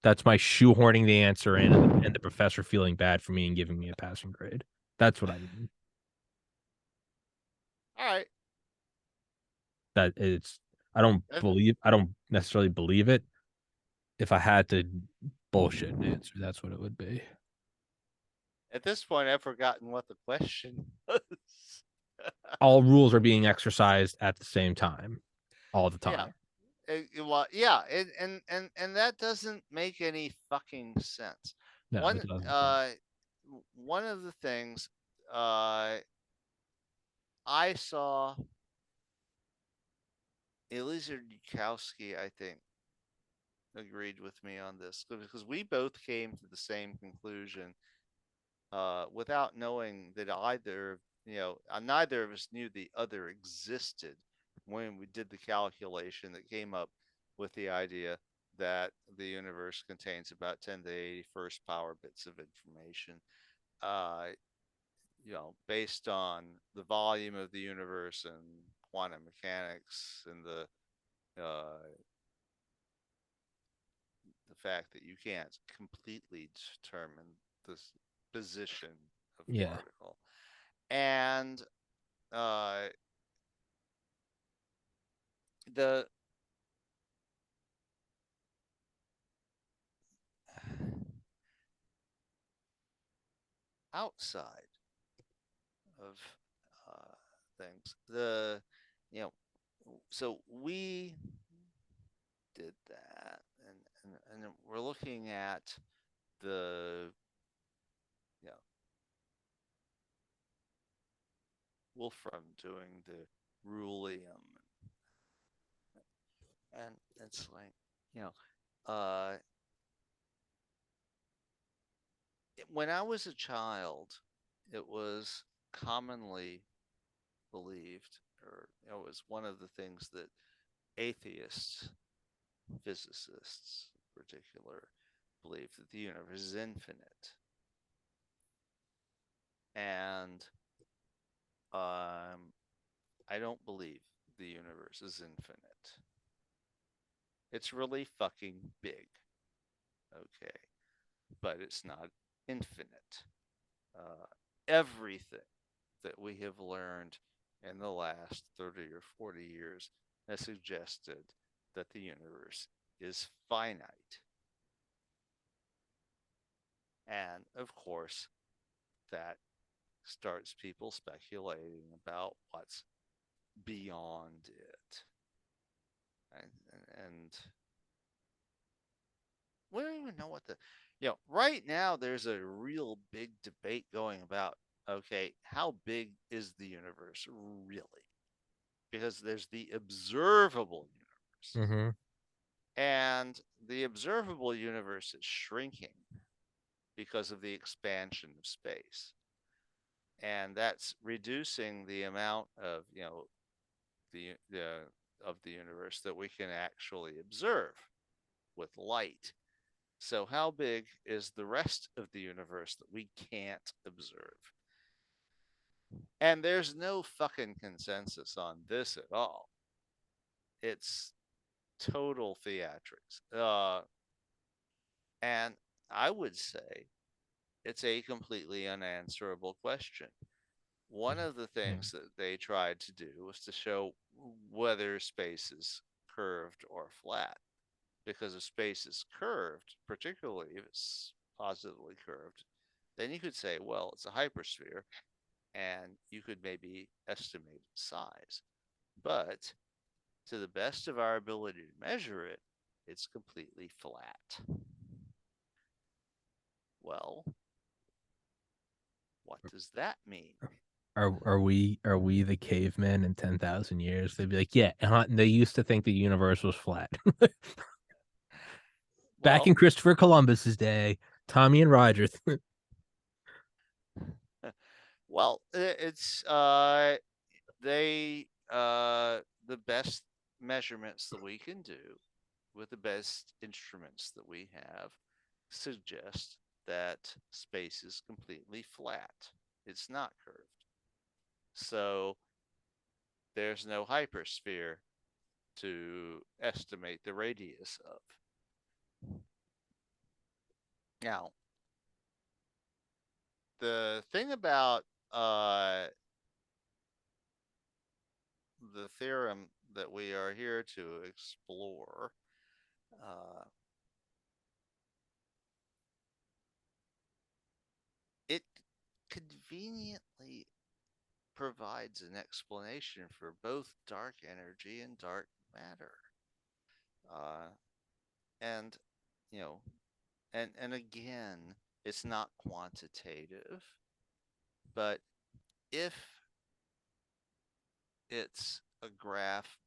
shoehorning the answer in and the professor feeling bad for me and giving me a passing grade. That's what I mean. All right. That it's At, I don't necessarily believe it. If I had to bullshit an answer, that's what it would be. at this point, I've forgotten what the question was. All rules are being exercised at the same time, all the Yeah. time. Well, yeah, and that doesn't make any fucking sense. No, it One doesn't. one of the things uh I saw Eliezer Yudkowsky, I think, agreed with me on this because we both came to the same conclusion without knowing that neither of us knew the other existed when we did the calculation that came up with the idea that the universe contains about 10 to the 81st power bits of information. Uh, based on the volume of the universe and quantum mechanics and the fact that you can't completely determine the position of a Yeah. particle. And uh, the outside of things, you know, so we did that, and we're looking at the, you know, Wolfram doing the Rulium, and it's like, you know, when I was a child, it was commonly believed, or it was one of the things that atheists, physicists in particular, believe that the universe is infinite. And I don't believe the universe is infinite. It's really fucking big, okay, but it's not infinite. Uh, Everything that we have learned in the last 30 or 40 years has suggested that the universe is finite. And of course, that starts people speculating about what's beyond it. And we don't even know what right now there's a real big debate going about, okay, how big is the universe really? Because there's the observable universe, Mm-hmm. and the observable universe is shrinking because of the expansion of space. And that's reducing the amount of, the of the universe that we can actually observe with light. So, how big is the rest of the universe that we can't observe? And there's no fucking consensus on this at all. It's total theatrics. And I would say it's a completely unanswerable question. One of the Yeah. things that they tried to do was to show whether space is curved or flat. Because if space is curved, particularly if it's positively curved, then you could say, well, it's a hypersphere, and you could maybe estimate its size. But to the best of our ability to measure it, it's completely flat. Well, what does that mean? Are we the cavemen in 10,000 years? They'd be like, yeah, they used to think the universe was flat. Back in Well, Christopher Columbus's day, Tommy and Roger. well, it's they the best measurements that we can do with the best instruments that we have suggest that space is completely flat. It's not curved. So there's no hypersphere to estimate the radius of. Now, the thing about the theorem that we are here to explore, uh, it conveniently provides an explanation for both dark energy and dark matter. Uh, and, you know, and again, it's not quantitative, but if it's a graph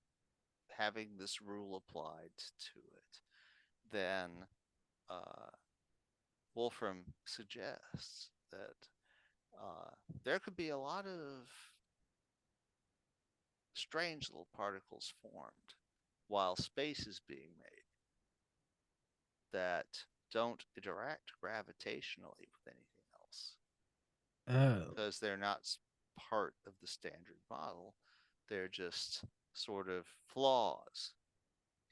having this rule applied to it, then uh, Wolfram suggests that there could be a lot of strange little particles formed while space is being made that don't interact gravitationally with anything else Oh. because they're not part of the standard model. They're just sort of flaws.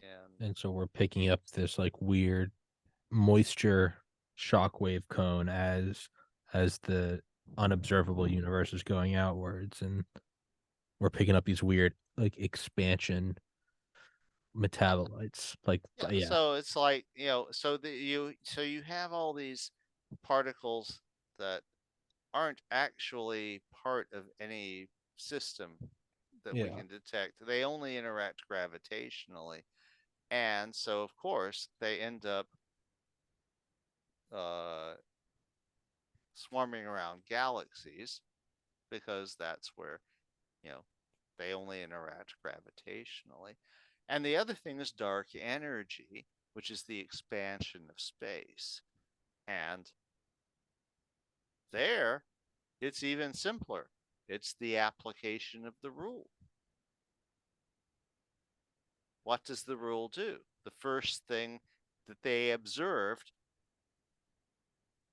And And so we're picking up this like weird moisture shockwave cone as the unobservable universe is going outwards, and we're picking up these weird like expansion metabolites. Like yeah, yeah, so it's like, so you have all these particles that aren't actually part of any system that we yeah. can detect. They only interact gravitationally. And so, of course, they end up uh, swarming around galaxies because that's where, you know, they only interact gravitationally. And the other thing is dark energy, which is the expansion of space. And there, it's even simpler. It's the application of the rule. What does the rule do? The first thing that they observed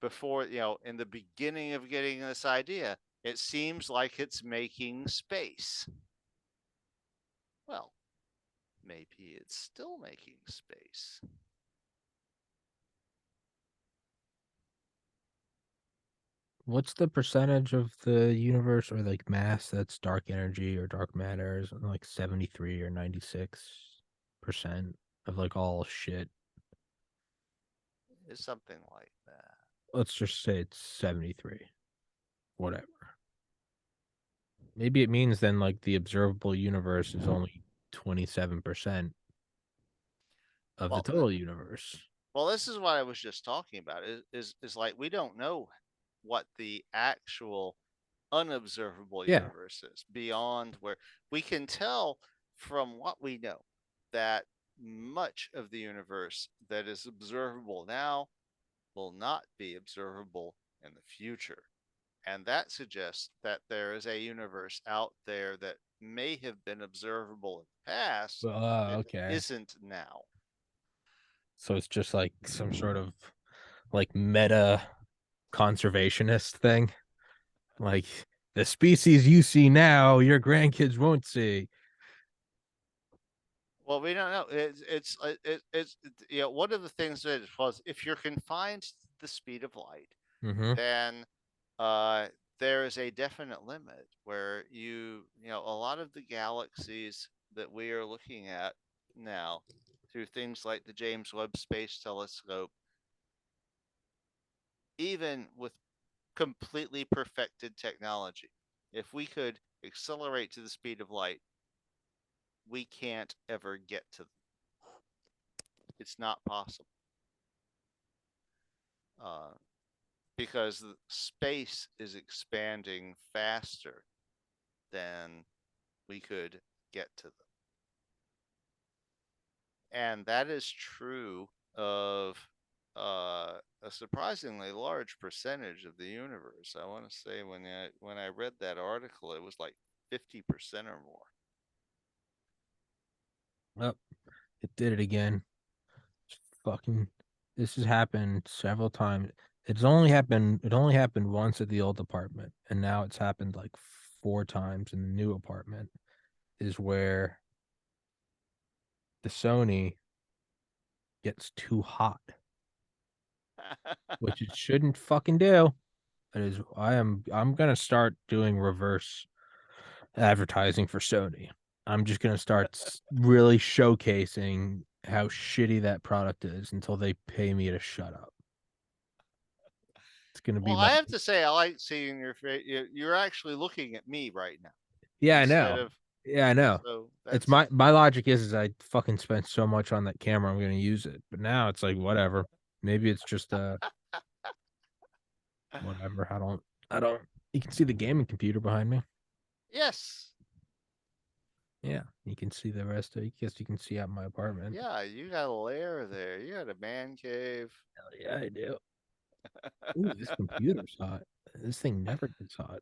before, in the beginning of getting this idea, It seems like it's making space. Well, maybe it's still making space. What's the percentage of the universe or like mass that's dark energy or dark matter? Is it like 73 or 96% of like all shit? It's something like that. Let's just say it's 73. Whatever. Maybe it means then like the observable universe is only 27% of the Well, total universe. well, this is what I was just talking about. Is like we don't know what the actual unobservable Yeah. universe is beyond where we can tell from what we know that much of the universe that is observable now will not be observable in the future. And that suggests that there is a universe out there that may have been observable in the past that Okay. isn't now. So it's just like some sort of like meta conservationist thing. Like the species you see now, your grandkids won't see. Well, we don't know. It's one of the things that was if you're confined to the speed of light, Mm-hmm. then uh, there is a definite limit where a lot of the galaxies that we are looking at now through things like the James Webb Space Telescope, even with completely perfected technology, if we could accelerate to the speed of light, we can't ever get to them. It's not possible. Uh, because space is expanding faster than we could get to them. And that is true of a surprisingly large percentage of the universe. I want to say when I read that article, it was like 50% or more. Oh, it did it again. Fucking, this has happened several times. It only happened once at the old apartment, and now it's happened like four times in the new apartment, is where the Sony gets too hot, which it shouldn't fucking do. It is I'm gonna start doing reverse advertising for Sony. I'm just gonna start really showcasing how shitty that product is until they pay me to shut up. It's gonna be Well, my I have to say, I like seeing your face. You're actually looking at me right now Yeah, I instead know. of Yeah, I know. so It's that's my logic is I fucking spent so much on that camera, I'm gonna use it. But now it's like whatever. Maybe it's just whatever. I don't you can see the gaming computer behind me. yes. Yeah, you can see the rest of it. Guess you can see out my apartment. Yeah, you got a lair there. You got a man cave. Hell yeah, I do. Ooh, this computer's hot. This thing never gets hot.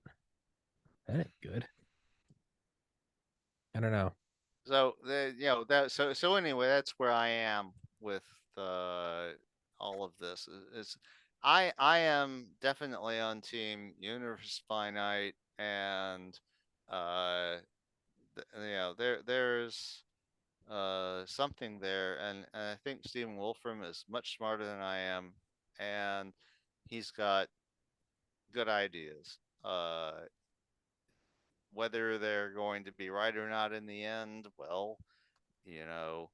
That ain't good. I don't know. So that so anyway, that's where I am with all of this. I am definitely on team universe finite and uh there's something there, and I think Stephen Wolfram is much smarter than I am, and he's got good ideas. Whether they're going to be right or not in the end, well, you know,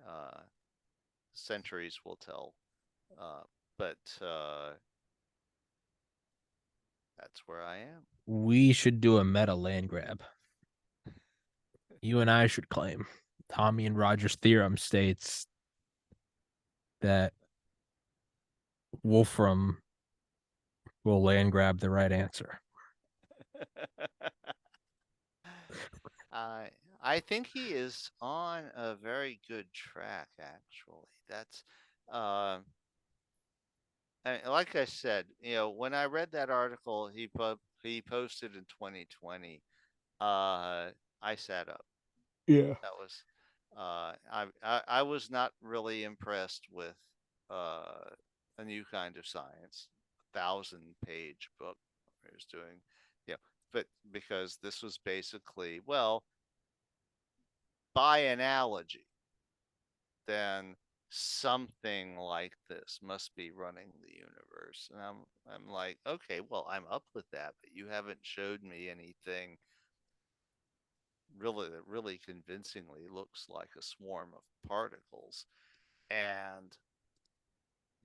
uh, centuries will tell. Uh, but that's where I am. We should do a meta land grab. You and I should claim. Tommy and Roger's theorem states that Wolfram will land grab the right answer. I I think he is on a very good track. Actually, that's uh, and like I said, when I read that article he posted in 2020, I sat up. Yeah. That was I was not really impressed with uh, a new kind of science, 1,000-page book. He was doing, but because this was basically, well, by analogy, then something like this must be running the universe. And I'm like, okay, well, I'm up with that, but you haven't showed me anything really that really convincingly looks like a swarm of particles. And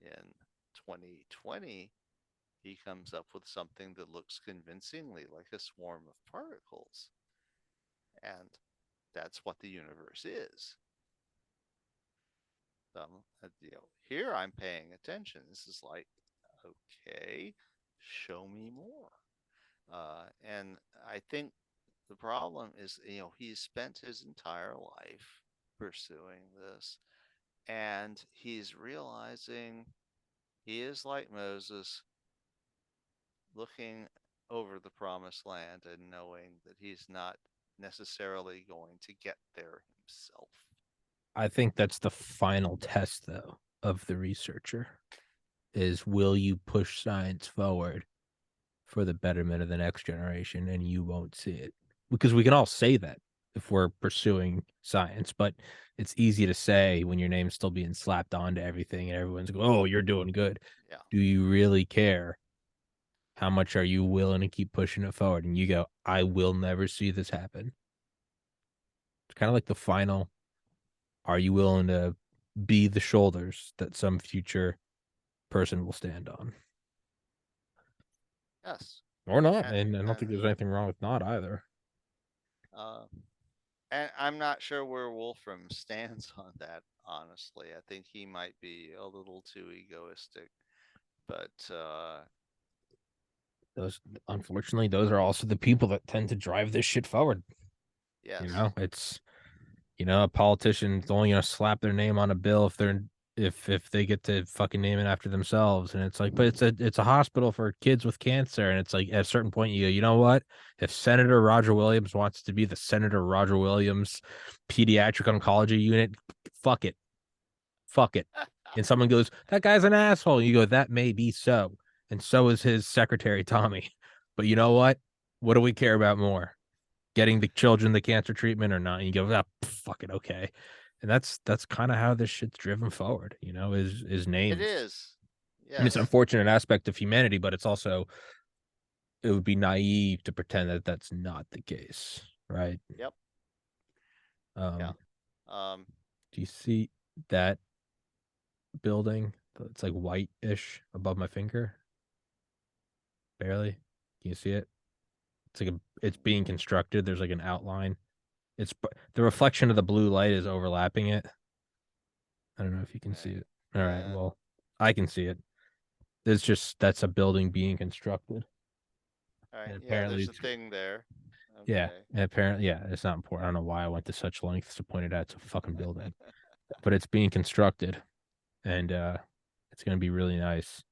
in 2020, he comes up with something that looks convincingly like a swarm of particles. And that's what the universe is. Here I'm paying attention. This is like, okay, show me more. And I think the problem is, he's spent his entire life pursuing this, and he's realizing he is like Moses looking over the promised land and knowing that he's not necessarily going to get there himself. I think that's the final test, though, of the researcher is will you push science forward for the betterment of the next generation, and you won't see it. Because we can all say that if we're pursuing science, but it's easy to say when your name's still being slapped onto everything and everyone's going, oh, you're doing good. Yeah. Do you really care? How much are you willing to keep pushing it forward? And you go, I will never see this happen. It's kind of like the final, are you willing to be the shoulders that some future person will stand on? Yes. Or not. And, And I don't and think there's anything wrong with not either. uh, and I'm not sure where Wolfram stands on that. Honestly, I think he might be a little too egoistic, but Those, unfortunately, those are also the people that tend to drive this shit forward. You yes, know, it's a politician's only gonna slap their name on a bill if they get to fucking name it after themselves. And it's like, but it's a hospital for kids with cancer. And it's like at a certain point you go, you know what? If Senator Roger Williams wants to be the Senator Roger Williams pediatric oncology unit, fuck it. Fuck it. And someone goes, that guy's an asshole. And you go, that may be so. And so is his secretary, Tommy. But you know what? What do we care about more? Getting the children the cancer treatment or not? And you go, ah, fuck it, okay. And that's kind of how this shit's driven forward, is it names. is. And it's an Yes. unfortunate aspect of humanity, but it's also, it would be naive to pretend that that's not the case, right? Yep. Yeah. Um, Um. do you see that building? It's like white-ish above my finger. Barely. Can you see it? It's being constructed. There's like an outline. It's the reflection of the blue light is overlapping it. I don't know if you can see Okay. it. All right. Uh. Well, I can see it. That's a building being constructed. All right. And Yeah. apparently There's a it's thing there. yeah. Okay. And apparently, yeah, it's not important. I don't know why I went to such lengths to point it out. It's a fucking building. But it's being constructed and it's gonna be really nice.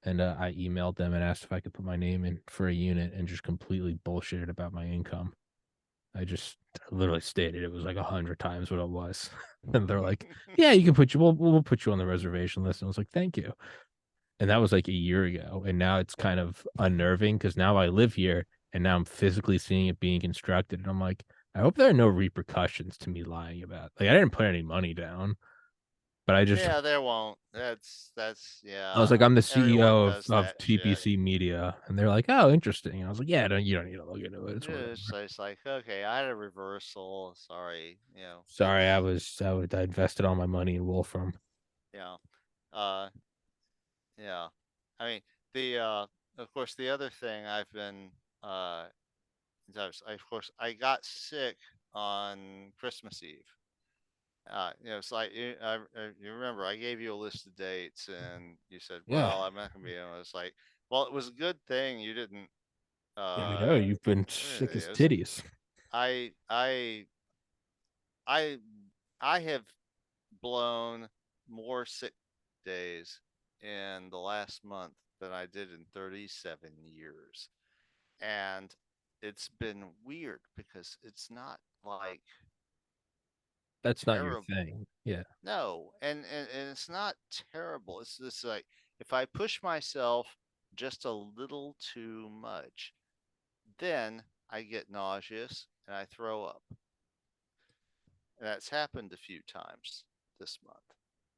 And I emailed them and asked if I could put my name in for a unit and just completely bullshitted about my income. I just literally stated it was like 100 times what it was. And they're like, yeah, you can we'll put you on the reservation list. And I was like, thank you. And that was like a year ago. And now it's kind of unnerving because now I live here and now I'm physically seeing it being constructed. And I'm like, I hope there are no repercussions to me lying about. Like I didn't put any money down, but Yeah, there won't. I was Yeah. like, I'm the Everyone CEO does of that shit. TPC Media. And they're like, oh, interesting. And I was like, yeah, you don't need to look into it. It's whatever. It's like, okay, I had a reversal. Sorry, Sorry, it's I invested all my money in Wolfram. you know, uh, yeah. I mean, the of course, the other thing I've been uh, of course, I got sick on Christmas Eve. It's like you remember I gave you a list of dates, and you said, Yeah. "Well, I'm not gonna be able." It's like, well, it was a good thing you didn't. Yeah, I know. You've been sick as It was, titties. I I I I have blown more sick days in the last month than I did in 37 years. And it's been weird because it's not like That's not your terrible. thing. Yeah. No, and it's not terrible. It's just like if I push myself just a little too much. Then I get nauseous and I throw up. And that's happened a few times this month.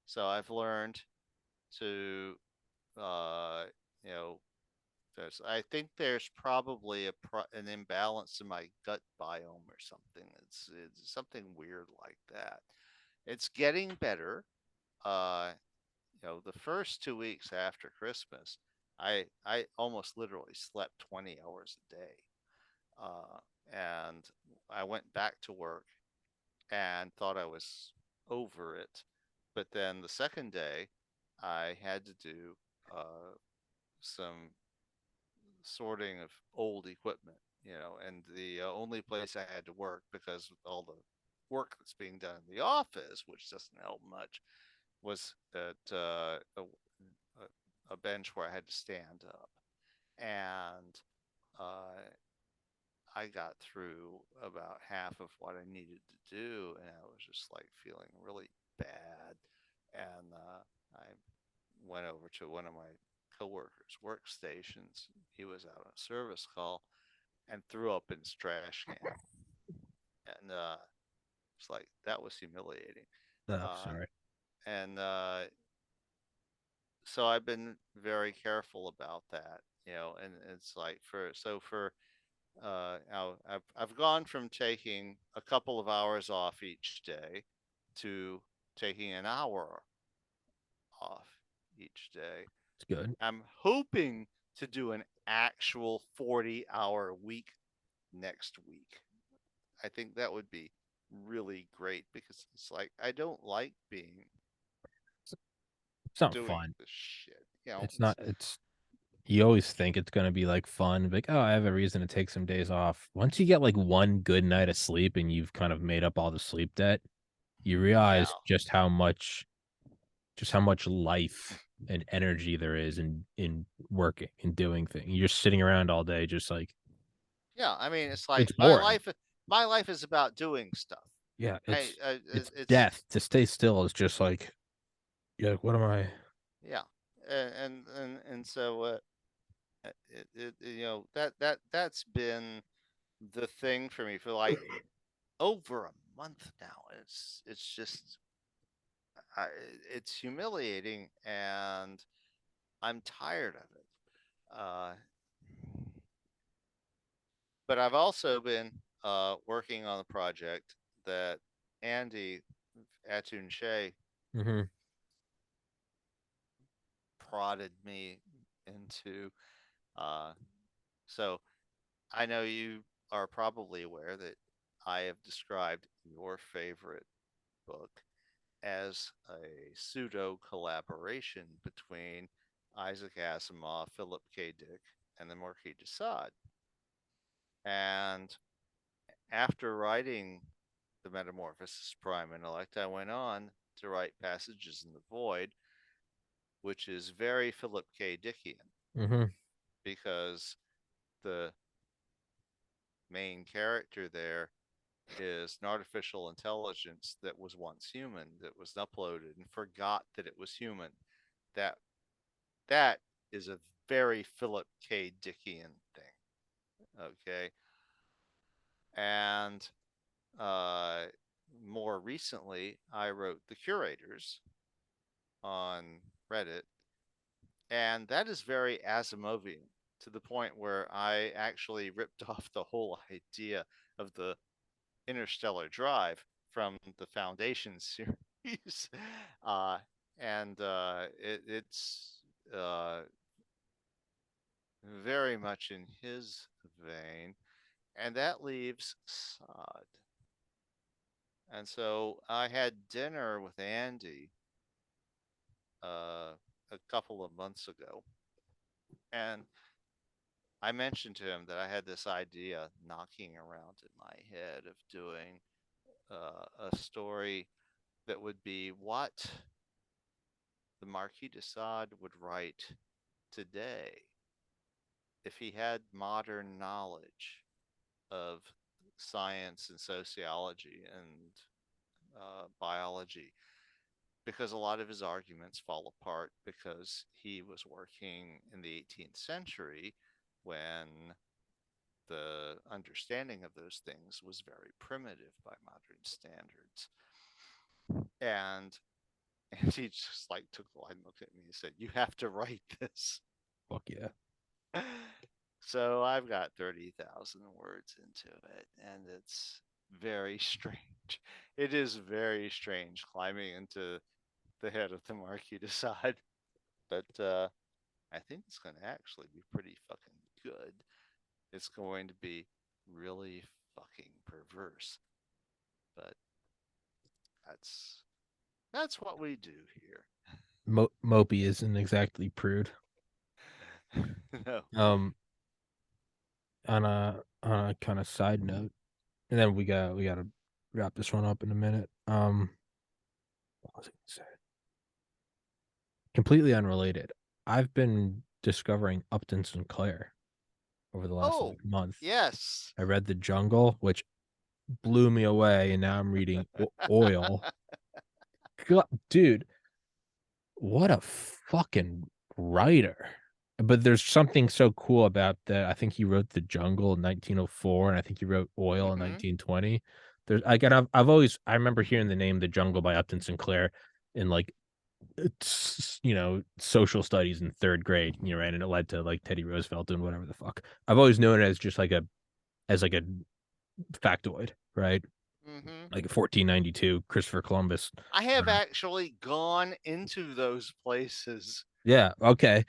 So I've learned to, uh, you know, I think there's probably an imbalance in my gut biome or something. It's something weird like that. It's getting better. Uh, the first 2 weeks after Christmas, I almost literally slept 20 hours a day, and I went back to work and thought I was over it. But then the second day, I had to do some sorting of old equipment, and the only place I had to work because of all the work that's being done in the office, which doesn't help much, was at a bench where I had to stand up. And uh, I got through about half of what I needed to do, and I was just like feeling really bad. And I went over to one of my coworkers' workstations. He was out on a service call and threw up in his trash can. And it's like that was humiliating. Oh, Uh, sorry. and So I've been very careful about that, and it's like now I've gone from taking a couple of hours off each day to taking an hour off each day. It's good. I'm hoping to do an actual 40-hour week next week. I think that would be really great because it's like I don't like being It's not doing fun. this shit. It's not. It's You always think it's gonna be like fun, like, oh, I have a reason to take some days off. Once you get like one good night of sleep and you've kind of made up all the sleep debt, you realize Yeah. just how much life and energy there is in working and doing things. You're just sitting around all day, just like Yeah, I mean, it's like it's boring. my life is about doing stuff. Yeah, I it's it's death. To stay still is just like, yeah, what am I? yeah. And so that's been the thing for me for like over a month now. It's just I, it's humiliating and I'm tired of it. Uh but I've also been working on a project that Andy Atunche Mhm. prodded me into. Uh, so I know you are probably aware that I have described your favorite book as a pseudo collaboration between Isaac Asimov, Philip K. Dick, and the Marquis de Sade. And after writing The Metamorphosis of Prime Intellect, I went on to write Passages in the Void, which is very Philip K. Dickian Mhm. because the main character there is an artificial intelligence that was once human, that was uploaded and forgot that it was human. That that is a very Philip K. Dickian thing. Okay. And uh, more recently, I wrote The Curators on Reddit, and that is very Asimovian to the point where I actually ripped off the whole idea of the Interstellar Drive from the Foundation series, uh, and it's very much in his vein, and that leaves Sod. And so I had dinner with Andy a couple of months ago, and I mentioned to him that I had this idea knocking around in my head of doing a story that would be what the Marquis de Sade would write today if he had modern knowledge of science and sociology and biology. because a lot of his arguments fall apart because he was working in the 18th century when the understanding of those things was very primitive by modern standards. And and he just like took the line, looked at me, and said, "You have to write this." Fuck yeah. So I've got 30,000 words into it, and it's very strange. It is very strange climbing into the head of the Marquis de Sade, but I think it's going to actually be pretty fucking good. It's going to be really fucking perverse, but that's that's what we do here. Mopey isn't exactly prude. No. Um, on a kind of side note, and then we gotta wrap this one up in a minute. What was I gonna say? Completely unrelated. I've been discovering Upton Sinclair over the last Oh, like month. yes. I read The Jungle, which blew me away, and now I'm reading Oil. God, dude, what a fucking writer. But there's something so cool about that. I think he wrote The Jungle in 1904, and I think he wrote Oil in Mm-hmm. 1920. There's I got I've always I remember hearing the name The Jungle by Upton Sinclair in like social studies in third grade, right? And it led to like Teddy Roosevelt and whatever the fuck. I've always known it as just like a factoid, right? Mm-hmm. Like 1492, Christopher Columbus. I have actually gone into those places. Yeah, okay.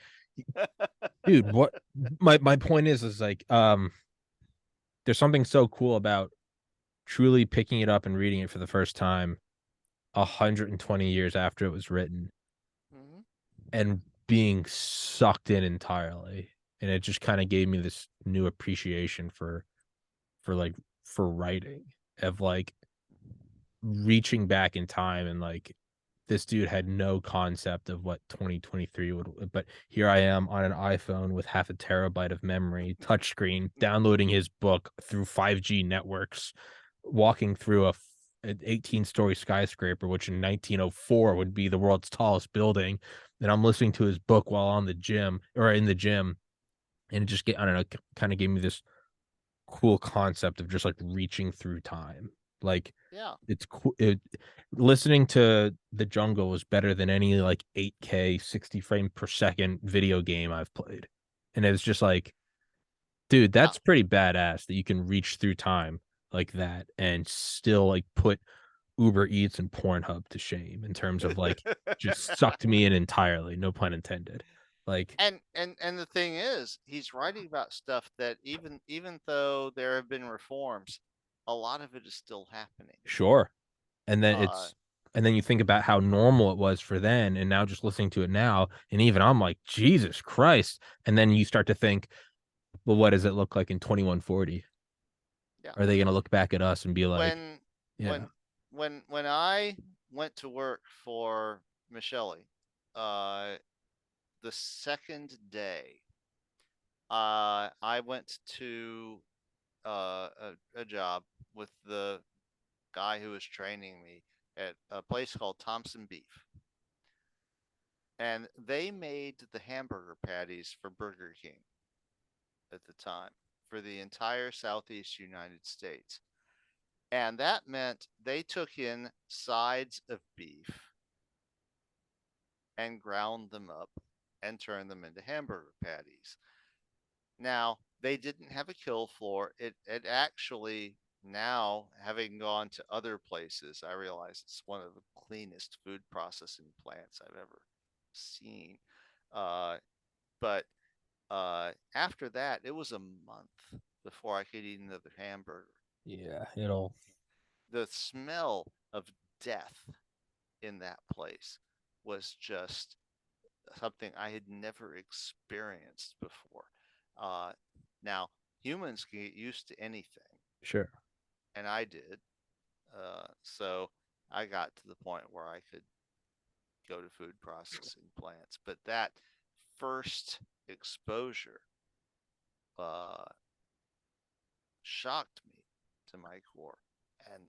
Dude, what my point is like there's something so cool about truly picking it up and reading it for the first time 120 years after it was written Mm-hmm. and being sucked in entirely. And it just kind of gave me this new appreciation for like for writing of like reaching back in time and like this dude had no concept of what 2023 would, but here I am on an iPhone with half a terabyte of memory, touchscreen, downloading his book through 5G networks, walking through an 18-story skyscraper, which in 1904 would be the world's tallest building. And I'm listening to his book while on the gym or in the gym. And it just I don't know, kind of gave me this cool concept of just like reaching through time. Like Yeah. it's cool. Listening to The Jungle was better than any like 8K 60 frame per second video game I've played. And it's just like, dude, Yeah. that's pretty badass that you can reach through time like that and still like put Uber Eats and Pornhub to shame in terms of like just sucked me in entirely, no pun intended. Like, And the thing is, he's writing about stuff that even though there have been reforms, a lot of it is still happening. sure. And then Uh, it's and then you think about how normal it was for then and now just listening to it now and even I'm like Jesus Christ, and then you start to think, well, what does it look like in 2140? yeah. Are they going to look back at us and be like, When yeah, when I went to work for Michelle, uh, the second day, I went to a job with the guy who was training me at a place called Thompson Beef, and they made the hamburger patties for Burger King at the time for the entire Southeast United States. And that meant they took in sides of beef and ground them up and turned them into hamburger patties. Now, they didn't have a kill floor. It actually, now having gone to other places, I realize it's one of the cleanest food processing plants I've ever seen. Uh, but after that, it was a month before I could eat another hamburger. yeah, it'll The smell of death in that place was just something I had never experienced before. Uh, Now, humans can get used to anything, sure. and I did. So I got to the point where I could go to food processing plants. But that first exposure uh, shocked me to my core. And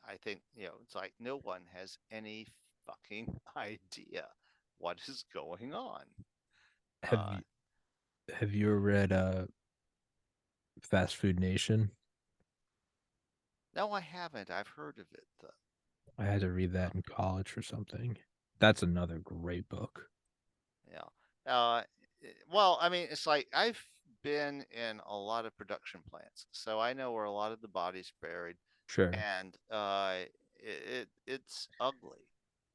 I think, it's like no one has any fucking idea what is going on. Have Uh, you have you ever read Fast Food Nation? no, I haven't. I've heard of it though. I had to read Uh, that in college for something. That's another great book. yeah. Uh, well, I mean, it's like I've been in a lot of production plants, so I know where a lot of the bodies buried, Sure. and it's ugly.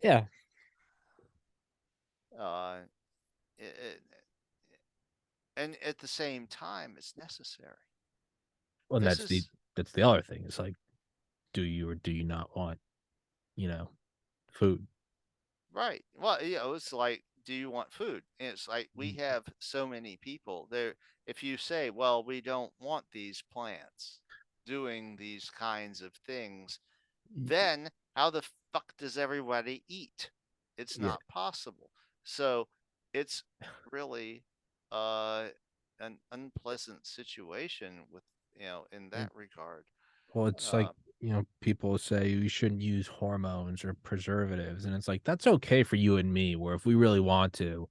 Yeah. Uh, it, and at the same time, it's necessary. Well, and This is that's the other thing. It's like, do you or do you not want, you know, food? right. Well, it's like, do you want food? And it's like we have so many people there. If you say, well, we don't want these plants doing these kinds of things, then how the fuck does everybody eat? It's Yeah. not possible. So it's really uh, an unpleasant situation with, in that regard. Well, it's like, Uh, people say we shouldn't use hormones or preservatives. And it's like, that's okay for you and me, where if we really want to,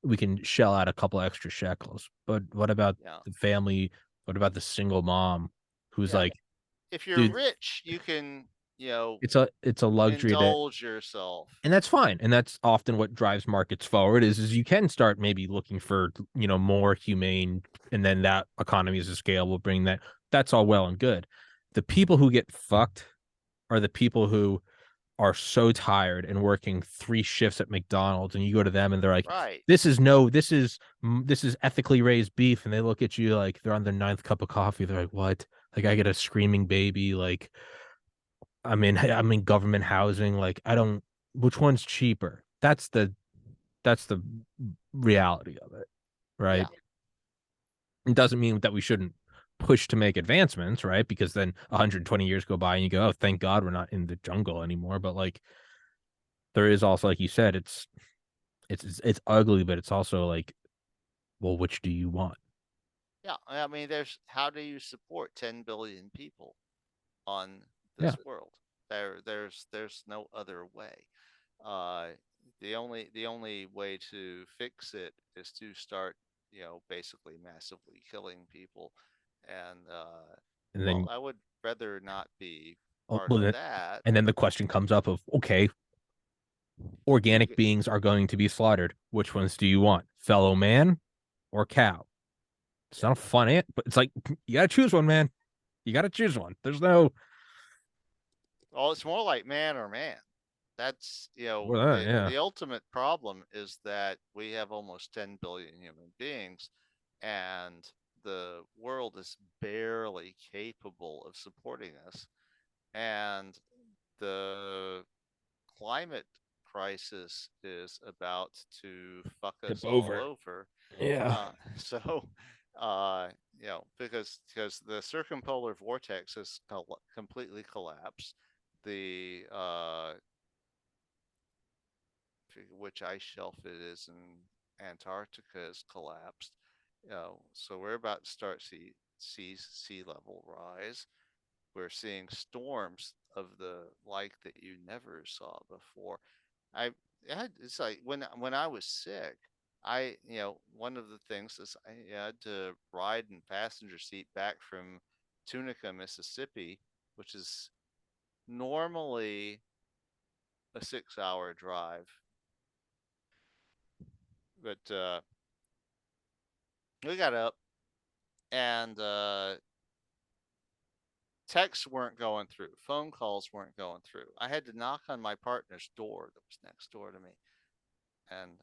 we can shell out a couple extra shekels. But what about yeah, the family? What about the single mom who's yeah. like, If you're dude, rich, you can, it's a luxury to, indulge yourself. and that's fine. And that's often what drives markets forward is you can start maybe looking for, more humane, and then that economies of scale will bring that. That's all well and good. The people who get fucked are the people who are so tired and working 3 shifts at McDonald's, and you go to them and they're like, Right. this is ethically raised beef," and they look at you like they're on their ninth cup of coffee. They're like, "What?" Like, I get a screaming baby, like, I'm in government housing, like, I don't which one's cheaper? That's the reality of it, right? Yeah. It doesn't mean that we shouldn't push to make advancements, right? Because then 120 years go by and you go, "Oh, thank God we're not in the jungle anymore." But like, there is also, like you said, it's ugly, but it's also like, well, which do you want? Yeah. I mean, how do you support 10 billion people on Yeah, this world? There's no other way. Uh, the only way to fix it is to start, basically massively killing people. And and well, then, I would rather not be oh, part well, of then, that. and then the question comes up of, okay, organic Okay. beings are going to be slaughtered. Which ones do you want, fellow man or cow? It's Yeah. not a fun it, but it's like you gotta choose one, man. You gotta choose one. There's no, Well, it's more like man or man. That's, well, yeah, the ultimate problem is that we have almost 10 billion human beings, and the world is barely capable of supporting us. And the climate crisis is about to fuck tip us all over. over. Yeah, So, because the circumpolar vortex has completely collapsed. The which ice shelf it is in Antarctica has collapsed. So we're about to start sea level rise. We're seeing storms of the like that you never saw before. I it's like when I was sick, one of the things is I had to ride in passenger seat back from Tunica, Mississippi, which is normally a 6-hour drive, but we got up and texts weren't going through, phone calls weren't going through. I had to knock on my partner's door that was next door to me, and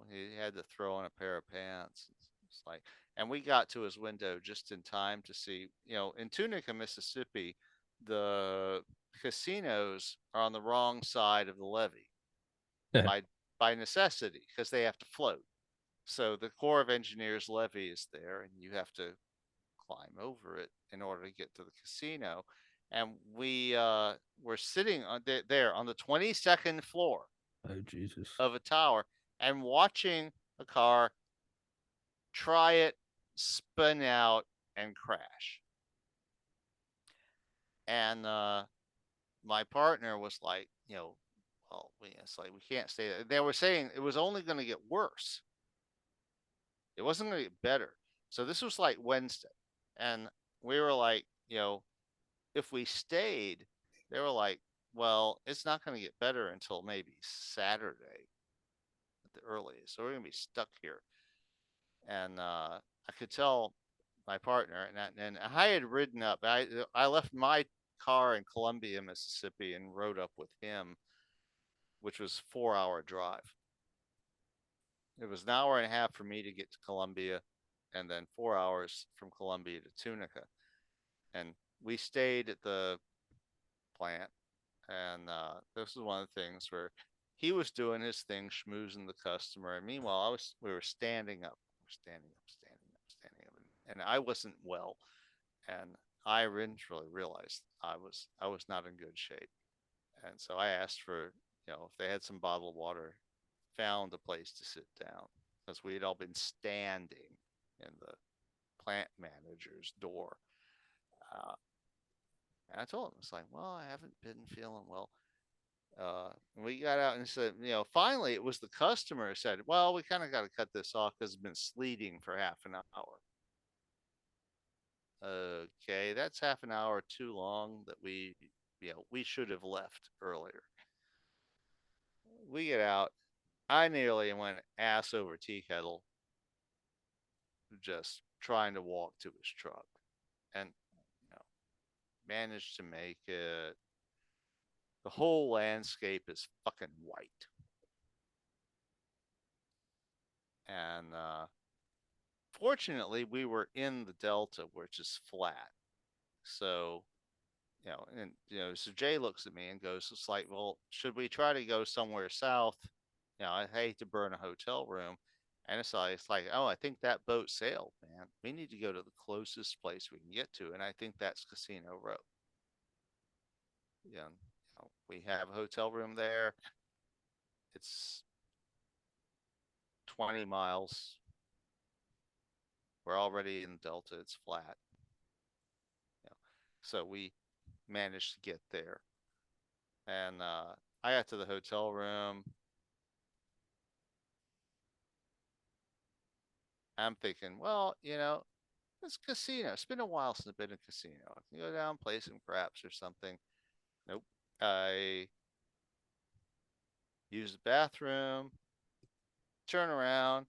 he had to throw on a pair of pants. It's like, and we got to his window just in time to see. In Tunica, Mississippi, the casinos are on the wrong side of the levee by by necessity because they have to float. So the Corps of Engineers levee is there, and you have to climb over it in order to get to the casino. And we were sitting there on the 22nd floor oh Jesus, of a tower and watching a car try it, spin out, and crash. And my partner was like, well, it's like we can't stay there. They were saying it was only going to get worse. It wasn't going to get better. So this was like Wednesday, and we were like, if we stayed, they were like, well, it's not going to get better until maybe Saturday at the earliest. So we're going to be stuck here. And I could tell my partner, and I had ridden up. I left my car in Columbia, Mississippi, and rode up with him, which was 4 hour drive. It was an hour and a half for me to get to Columbia, and then 4 hours from Columbia to Tunica. And we stayed at the plant, and this was one of the things where he was doing his thing, schmoozing the customer, and meanwhile, we were standing up, standing up, standing up, standing up, and I wasn't well, and I didn't really realize I was not in good shape, and so I asked for if they had some bottled water, found a place to sit down because we had all been standing in the plant manager's door. Uh, and I told him, it's like, well, I haven't been feeling well. We got out and said, finally it was the customer who said, well, we kind of got to cut this off because it's been sleeting for half an hour. Okay, that's half an hour too long that we should have left earlier. We get out. I nearly went ass over tea kettle just trying to walk to his truck and managed to make it. The whole landscape is fucking white. And fortunately, we were in the Delta, which is flat. So, so Jay looks at me and goes, it's like, well, should we try to go somewhere south? I hate to burn a hotel room. And it's like, oh, I think that boat sailed, man. We need to go to the closest place we can get to. And I think that's Casino Row. We have a hotel room there. It's 20 miles. We're already in the Delta. It's flat. So we managed to get there. And I got to the hotel room. I'm thinking, well, it's a casino. It's been a while since I've been in a casino. I can go down, play some craps or something. Nope. I use the bathroom, turn around,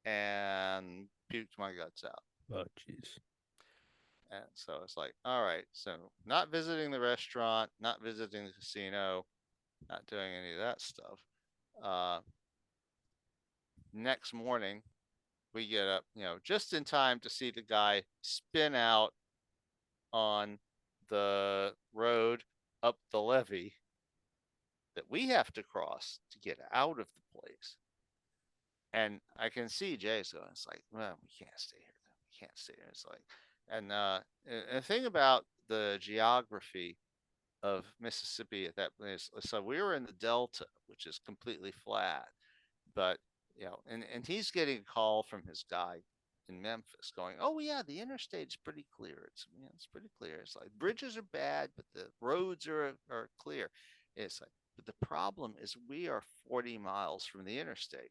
and puked my guts out. Oh, jeez. And so it's like, all right, so not visiting the restaurant, not visiting the casino, not doing any of that stuff. Uh, Next morning, we get up, just in time to see the guy spin out on the road up the levee that we have to cross to get out of the place. And I can see Jay's going, it's like, well, we can't stay here. We can't stay here. It's like, and the thing about the geography of Mississippi at that place, so we were in the Delta, which is completely flat, but and he's getting a call from his guy in Memphis going, oh yeah, the interstate's pretty clear. It's pretty clear. It's like bridges are bad, but the roads are clear. It's like, but the problem is we are 40 miles from the interstate,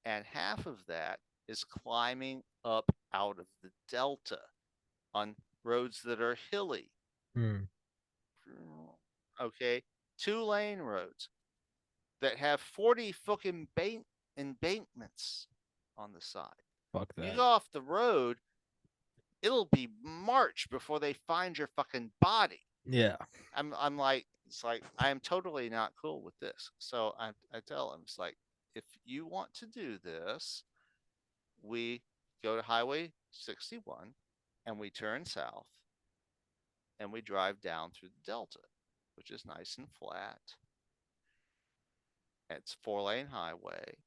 and half of that is climbing up out of the Delta on roads that are hilly. Hmm. Okay, 2 lane roads that have 40 fucking embankments on the side. Fuck You that. go off the road, it'll be March before they find your fucking body. Yeah. I'm like, it's like, I am totally not cool with this. So I tell him, it's like, if you want to do this, we go to Highway 61 and we turn south and we drive down through the Delta, which is nice and flat. It's 4 lane highway.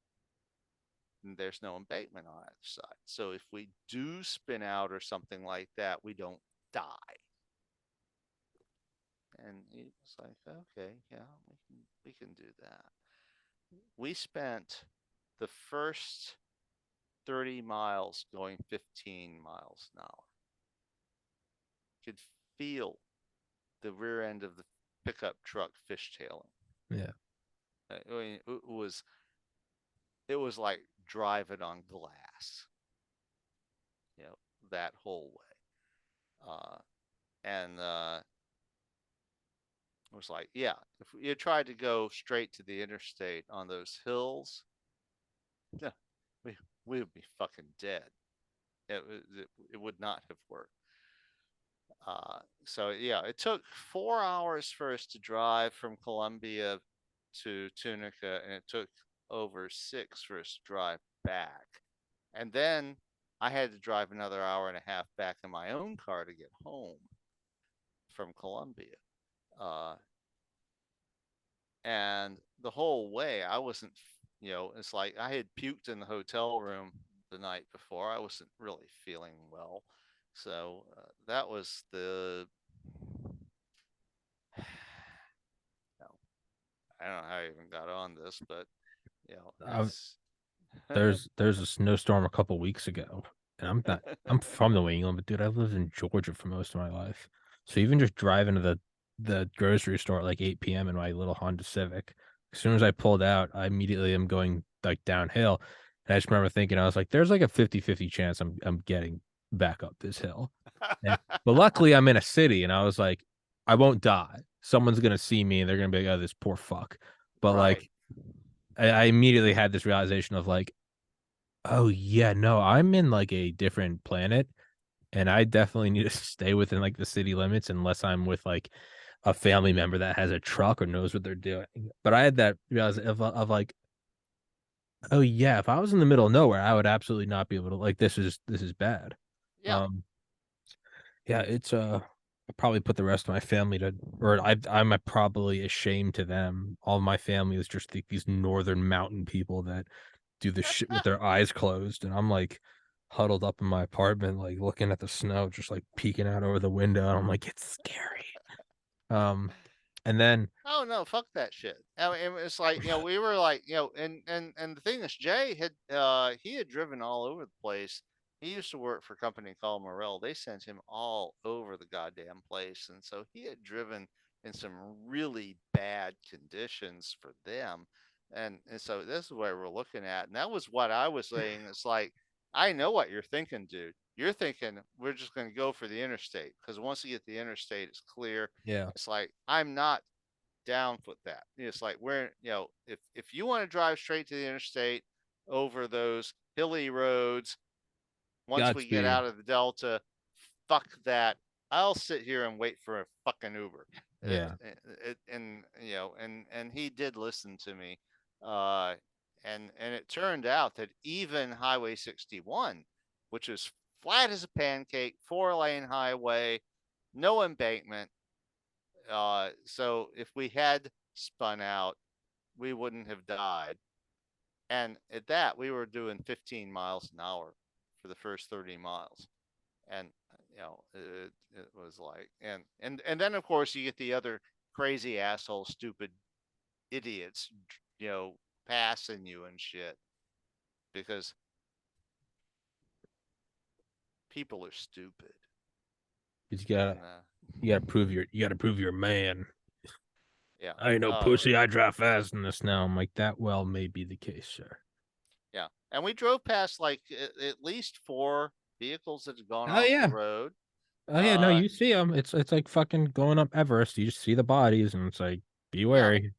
And there's no embankment on either side. So if we do spin out or something like that, we don't die. And he was like, okay, yeah, we can do that. We spent the first 30 miles going 15 miles an hour. Could feel the rear end of the pickup truck fishtailing. Yeah. I mean, it was like driving on glass, you know, that whole way. And It was like, yeah, if you tried to go straight to the interstate on those hills, yeah, we we would be fucking dead. It would not have worked. So yeah, it took 4 hours for us to drive from Columbia to Tunica, and it took over six for us to drive back. And then I had to drive another hour and a half back in my own car to get home from Columbia. Uh, and the whole way, I wasn't, it's like I had puked in the hotel room the night before. I wasn't really feeling well. So that was the no, I don't know how I even got on this, but I, it's there's a snowstorm a couple weeks ago, and I'm from New England, but dude, I lived in Georgia for most of my life. So even just driving to the grocery store at like 8 p.m. in my little Honda Civic, as soon as I pulled out, I immediately am going like downhill. And I just remember thinking, I was like, there's like a 50-50 chance I'm getting back up this hill. And but luckily I'm in a city and I was like, I won't die. Someone's gonna see me and they're gonna be like, oh, this poor fuck. But right. like I immediately had this realization of like, oh yeah, no, I'm in like a different planet, and I definitely need to stay within like the city limits unless I'm with like a family member that has a truck or knows what they're doing. But I had that realization of like, oh yeah, if I was in the middle of nowhere, I would absolutely not be able to like this is bad. Yeah. Um, yeah, it's I probably put the rest of my family to, or I'm probably ashamed to them. All my family is just these northern mountain people that do this shit with their eyes closed, and I'm like huddled up in my apartment, like looking at the snow, just like peeking out over the window, and I'm like, it's scary. Um, and then Oh no, fuck that shit. I mean, it's like we were like and the thing is, Jay had he had driven all over the place. He used to work for a company called Morel. They sent him all over the goddamn place, and so he had driven in some really bad conditions for them. And so this is what we're looking at, and that was what I was saying. It's like I know what you're thinking, dude. You're thinking we're just going to go for the interstate because once you get the interstate, it's clear. yeah, It's like I'm not down with that. It's like we're if you want to drive straight to the interstate over those hilly roads, once we get Godspeed. out of the Delta, fuck that. I'll sit here and wait for a fucking Uber. Yeah, And and he did listen to me, uh, and it turned out that even Highway 61, which is flat as a pancake, 4-lane highway, no embankment, so if we had spun out, we wouldn't have died. And at that, we were doing 15 miles an hour for the first 30 miles. And, it was like, and then of course you get the other crazy asshole, stupid idiots, you know, passing you and shit because people are stupid. you gotta And, you gotta prove you're a man. yeah. I ain't no pussy. I drive fast in the snow. I'm like, that well may be the case, sir. Yeah. And we drove past like at least four vehicles that had gone Oh off the yeah. road. Oh yeah, no, Uh, you see them. It's like fucking going up Everest. You just see the bodies, and it's like, be yeah. wary.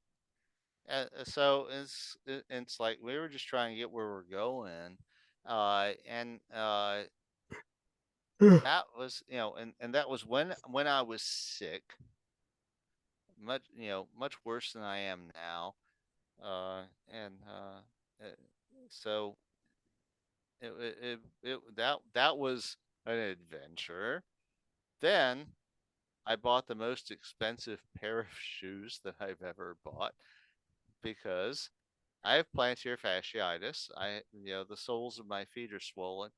So it's like we were just trying to get where we're going, and that was and that was when I was sick, much worse than I am now, and uh, so that was an adventure. Then I bought the most expensive pair of shoes that I've ever bought because I have plantar fasciitis. The soles of my feet are swollen,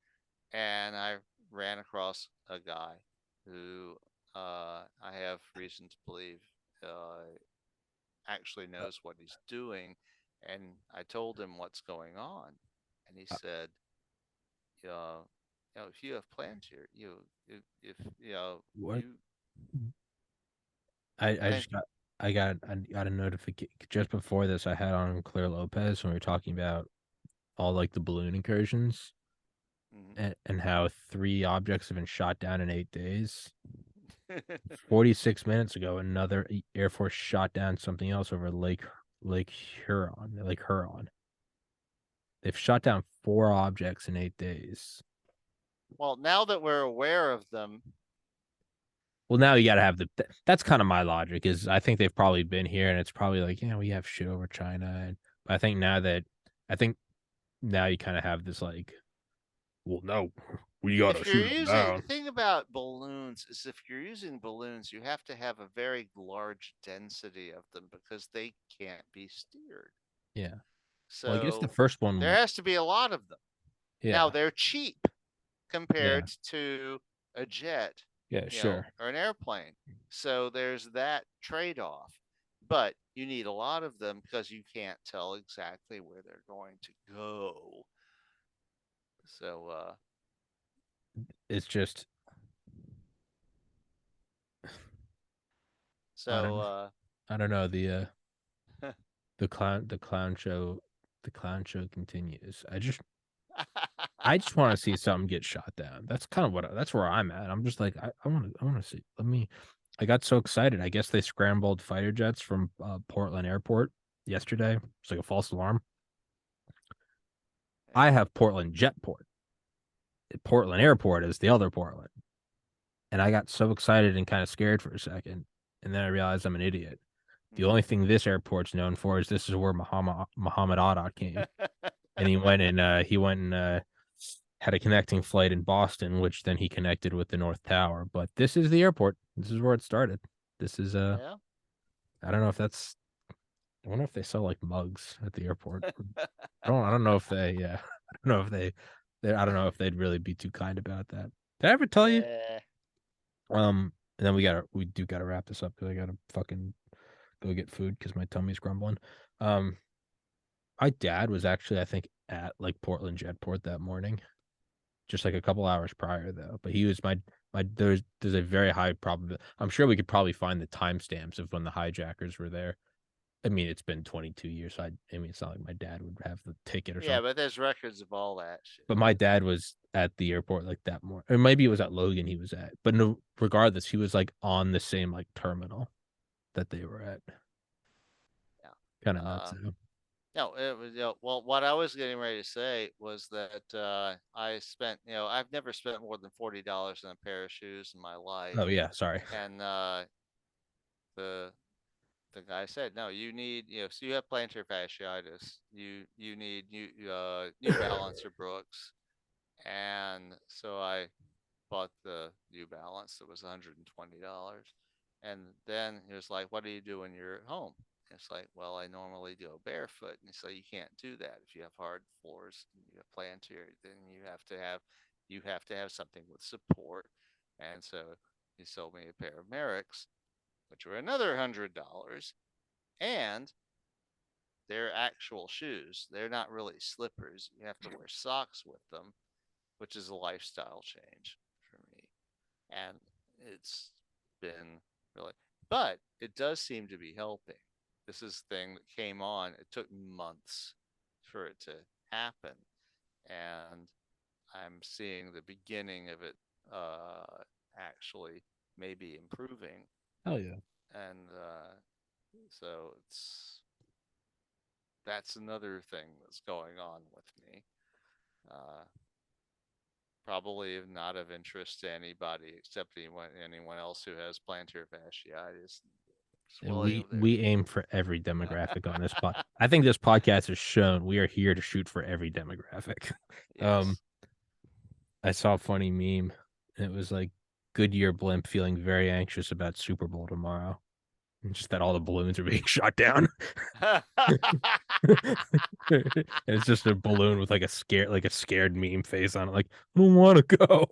and I ran across a guy who I have reason to believe actually knows what he's doing. And I told him what's going on, and he said, uh, if you have plantar, if What? you, I and then just got. I got a notification just before this. I had on Claire Lopez when we were talking about all like the balloon incursions Mhm. and how 3 objects have been shot down in 8 days. 46 minutes ago, another Air Force shot down something else over Lake Huron. Lake Huron. They've shot down 4 objects in 8 days. Well, now that we're aware of them, Well, now you got to have that's kind of my logic is I think they've probably been here and it's probably like, yeah, we have shit over China. And but I think now you kind of have this like, well, no, we got to if you're shoot them using the down. thing about balloons is if you're using balloons, you have to have a very large density of them because they can't be steered. Yeah. Well, I guess the So first there one, has to be a lot of them. Now yeah, they're cheap yeah, compared to a jet, yeah, sure. or an airplane. So there's that trade-off. But you need a lot of them because you can't tell exactly where they're going to go. So It's just, I so don't, I don't know. The clown show continues. I just want to see something get shot down. That's kind of that's where I'm at. I'm just like, I want to see. I got so excited. I guess they scrambled fighter jets from Portland Airport yesterday. It's like a false alarm. I yeah. have Portland Jetport. Portland Airport is the other Portland. And I got so excited and kind of scared for a second. And then I realized I'm an idiot. The only thing this airport's known for is this is where Muhammad Adat came. And he went and had a connecting flight in Boston, which then he connected with the North Tower. But this is the airport. This is where it started. This is Yeah. I don't know if that's I wonder if they sell like mugs at the airport. I don't know if they I don't know if I don't know if they'd really be too kind about that. Did I ever tell you? Yeah. And then we do gotta wrap this up because I gotta fucking go get food because my tummy's grumbling. Um my dad was actually I think at like Portland Jetport that morning. Just like a couple hours prior though. But he was my there's a very high probability. I'm sure we could probably find the timestamps of when the hijackers were there. I mean, it's been 22 years. So I mean, it's not like my dad would have the ticket or Yeah, something. but there's records of all that shit. But my dad was at the airport like that morning, or maybe it was at Logan he was at. But no, regardless, he was like on the same like terminal that they were at. Kind Yeah. of nuts. Though. No, it was, well, what I was getting ready to say was that I spent, I've never spent more than $40 on a pair of shoes in my life. Oh yeah, sorry. And the the guy said, no, you need, so you have plantar fasciitis. You need New Balance or Brooks. And so I bought the New Balance that was $120. And then he was like, what do you do when you're at home? It's like, well, I normally go barefoot. And so you can't do that if you have hard floors and you have plantar, then you have to have something with support. And so he sold me a pair of Merricks, which were another $100. And they're actual shoes. They're not really slippers. You have to wear socks with them, which is a lifestyle change for me. And it's been really, but it does seem to be helping. This is the thing that came on. It took months for it to happen, and I'm seeing the beginning of it actually maybe improving. Hell yeah. And so that's another thing that's going on with me. Uh, Probably not of interest to anybody except anyone else who has plantar fasciitis, And swelling of their we aim feet. for every demographic on this pod. I think this podcast has shown we are here to shoot for every demographic. Um, Yes. I saw a funny meme. It was like Goodyear blimp feeling very anxious about Super Bowl tomorrow. And just that all the balloons are being shot down. And it's just a balloon with like a scared meme face on it. Like, I don't want to go.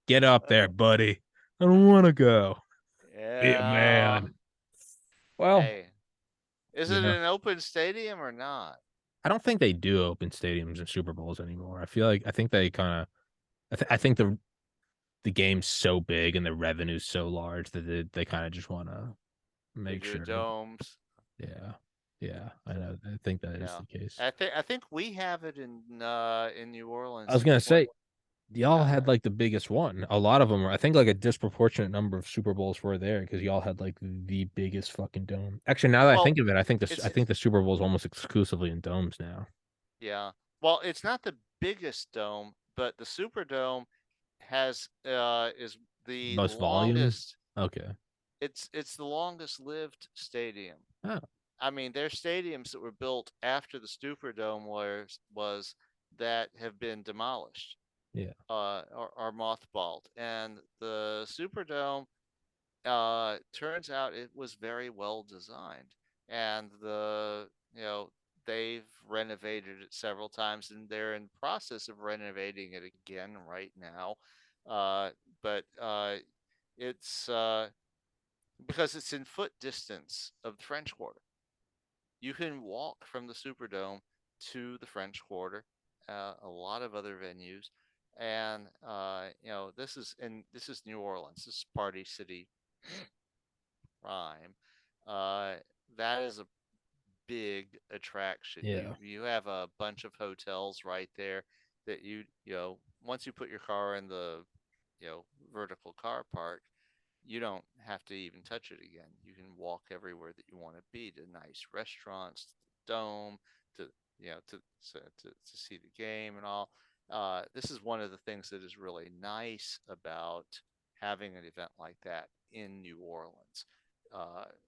Get up there, buddy. I don't want to go. Be a Yeah. man. Well, Hey, is you it know, an open stadium or not? I don't think they do open stadiums and Super Bowls anymore. I think they kind of, I think the game's so big and the revenue's so large that they kind of just want to make bigger sure. domes. Yeah, yeah, I So know. I think that is yeah, the case. I think we have it in New I Orleans was in gonna say 20. y'all Yeah. had like the biggest one. A lot of them were. I think like a disproportionate number of Super Bowls were there because y'all had like the biggest fucking dome. Actually, now that I Well, think of it, I it's think the Super Bowl is almost exclusively in domes now. yeah. Well, it's not the biggest dome, but the Superdome has is the Most volume. longest. Okay. It's the longest lived stadium. Oh, I mean, there's stadiums that were built after the Superdome was that have been demolished, yeah. or mothballed, and the Superdome, turns out it was very well designed, and they've renovated it several times, and they're in process of renovating it again right now. But it's because it's in foot distance of the French Quarter. You can walk from the Superdome to the French Quarter, a lot of other venues, and this is New Orleans. This is Party City Prime. Uh, that is a big attraction. Yeah. You have a bunch of hotels right there that once you put your car in the vertical car park, you don't have to even touch it again. You can walk everywhere that you want to be, to nice restaurants, to the dome, to to see the game and all. This is one of the things that is really nice about having an event like that in New Orleans.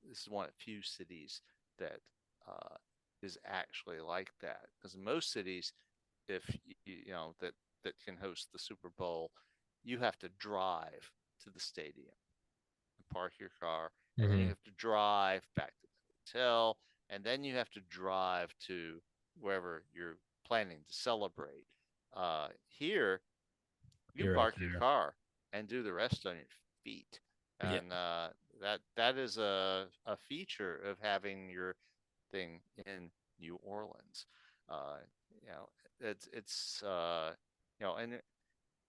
This is one of the few cities that uh, is actually like that, because most cities, if that can host the Super Bowl, you have to drive to the stadium, park your car, and then you Hmm. have to drive back to the hotel, and then you have to drive to wherever you're planning to celebrate. Here, you You're right park your there. car and do the rest on your feet, Yeah. and that is a feature of having your thing in New Orleans. Uh, you know, and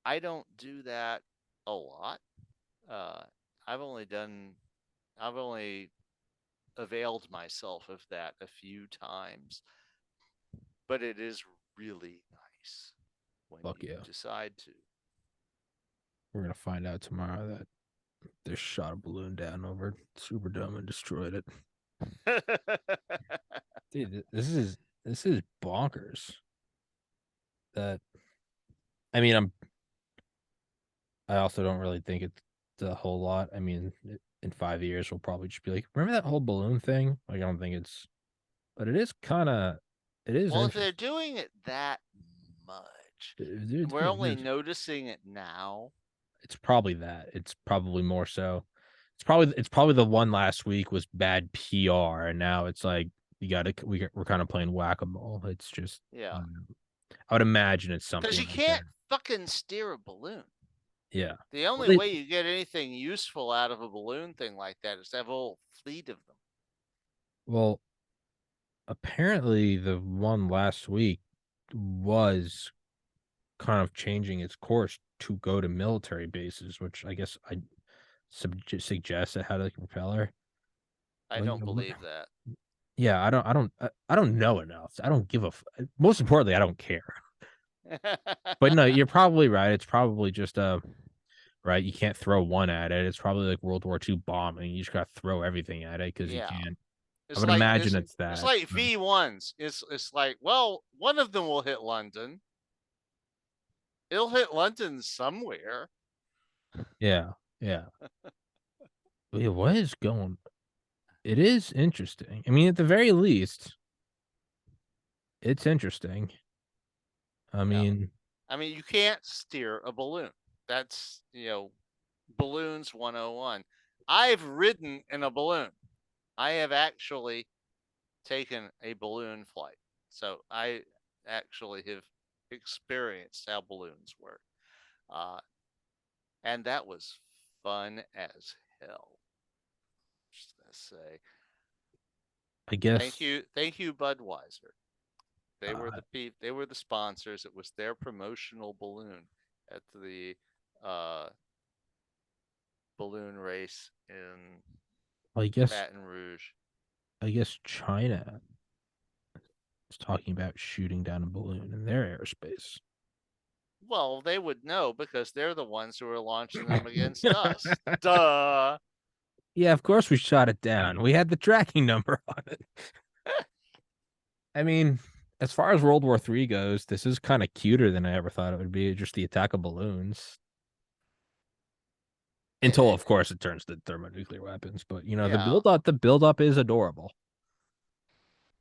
I don't do that a lot. Uh, I've only done I've only availed myself of that a few times, but it is really nice when Fuck you yeah. decide We're gonna find out tomorrow that they shot a balloon down over Superdome and destroyed it. to. Dude, this is bonkers. That I mean, I also don't really think it's a whole lot. I mean, in 5 years we'll probably just be like, remember that whole balloon thing? Like, I don't think it's, but it is kind of, it is Well, if they're interesting. doing it that much, They're and we're doing only this. noticing it now. It's probably that. It's probably more so. It's probably the one last week was bad PR, and now it's like you got to we're kind of playing whack a mole. It's just I Yeah, don't know. I would imagine it's because something you like that. can't fucking steer a balloon. Yeah. The Well, only way you get anything useful out of a balloon thing like that is to have a whole fleet of them. well, apparently the one last week was kind of changing its course to go to military bases, which I guess I suggest it had like a propeller. I But don't believe that. yeah, I don't know enough. I don't give a. Most importantly, I don't care. But no, you're probably right. It's probably just right. You can't throw one at it. It's probably like World War II bombing. You just got to throw everything at it because you Yeah, can't. I it's would like imagine it's it's it's that. like V1s. It's like, well, one of them will hit London. It'll hit London somewhere. Yeah, yeah. But yeah, what is going? It is interesting. I mean, at the very least, it's interesting. I Yeah. mean, I mean, you can't steer a balloon. That's, balloons 101. I've ridden in a balloon. I have actually taken a balloon flight. So I actually have experienced how balloons work. Uh, and that was fun as hell. Just gonna say I thank guess you, thank you, Budweiser. They were uh, they were the sponsors. It was their promotional balloon at the uh, balloon race in I guess Baton Rouge. China is talking about shooting down a balloon in their airspace. Well, they would know because they're the ones who are launching them against us. Duh. Yeah, of course we shot it down. We had the tracking number on it. I mean, as far as World War III goes, this is kind of cuter than I ever thought it would be. Just the attack of balloons. Until, It, of course, it turns to thermonuclear weapons. But yeah, the build up is adorable.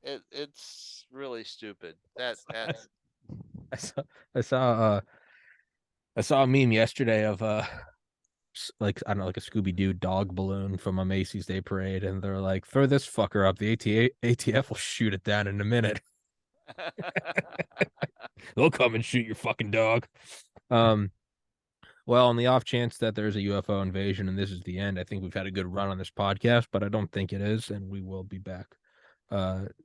it's really stupid. That's I saw I saw uh I saw a meme yesterday of like I don't know, like a Scooby Doo dog balloon from a Macy's Day Parade, and they're like, throw this fucker up. The ATF will shoot it down in a minute. They'll come and shoot your fucking dog. Um, well, on the off chance that there's a UFO invasion and this is the end, I think we've had a good run on this podcast, but I don't think it is, and we will be back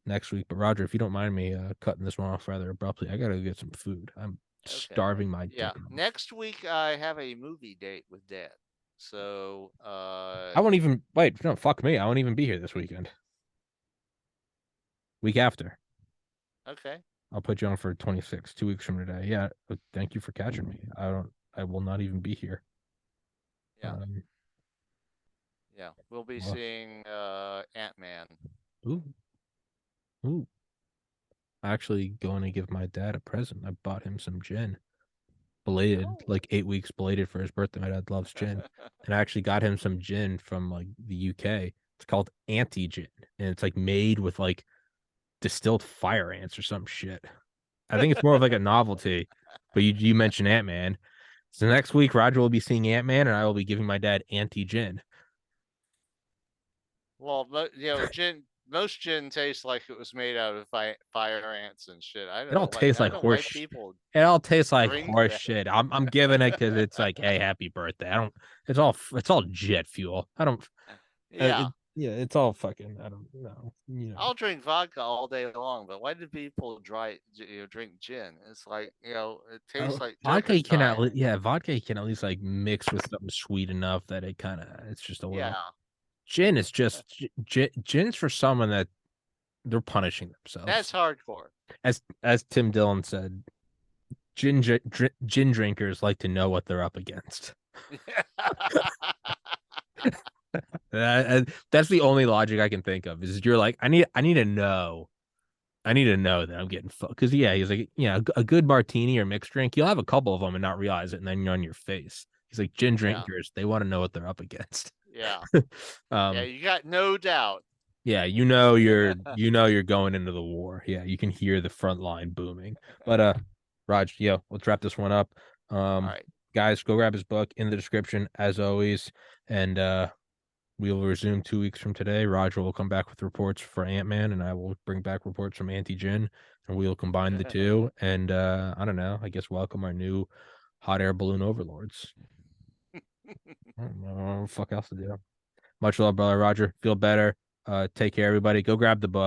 next week. But Roger, if you don't mind me cutting this one off rather abruptly, I gotta get some food. I'm okay. starving my Yeah, dick off. next week I have a movie date with Dad. So I won't even wait. No, fuck me. I won't even be here this weekend. Week after. okay. I'll put you on for 26, 2 weeks from today. Yeah. Thank you for catching me. I will not even be here. Yeah. Um, Yeah. We'll be well, seeing Ant-Man. ooh, ooh. Actually going to give my dad a present. I bought him some gin. Belated, Oh. like 8 weeks belated for his birthday. My dad loves gin. And I actually got him some gin from like the UK. It's called anti gin. And it's like made with like distilled fire ants or some shit. I think it's more of like a novelty. But you mentioned Ant Man. So next week, Roger will be seeing Ant Man, and I will be giving my dad anti gin. Well, gin. Most gin tastes like it was made out of fire ants and shit. It all tastes I like don't know why horse. people It all tastes like drink horse that. shit. I'm giving it because it's like, hey, happy birthday. I don't. It's all jet fuel. I don't. Yeah, Yeah, it's all fucking. I don't know. I'll drink vodka all day long, but why do people drink gin? It's like it tastes like Vodka can turpentine. vodka can at least like mix with something sweet enough that it's just a little. Yeah, Gin is just gin's for someone that they're punishing themselves. that's hardcore. As Tim Dillon said, gin drinkers like to know what they're up against. That's the only logic I can think of. Is you're like, I need to know. I need to know that I'm getting fucked. Because yeah, he's like, a good martini or mixed drink, you'll have a couple of them and not realize it, and then you're on your face. He's like, gin Yeah, drinkers, they want to know what they're up against. yeah, yeah. um, You got no doubt. yeah, you're going into the war. Yeah, you can hear the front line booming. But Raj, let's wrap this one up. All Um, right. guys, go grab his book in the description as always, and we will resume 2 weeks from today. Roger will come back with reports for Ant-Man, and I will bring back reports from Anti-Gin, and we'll combine the two. And I don't know. I guess welcome our new hot air balloon overlords. I don't know what the fuck else to do. Much love, brother Roger. Feel better. Take care, everybody. Go grab the book.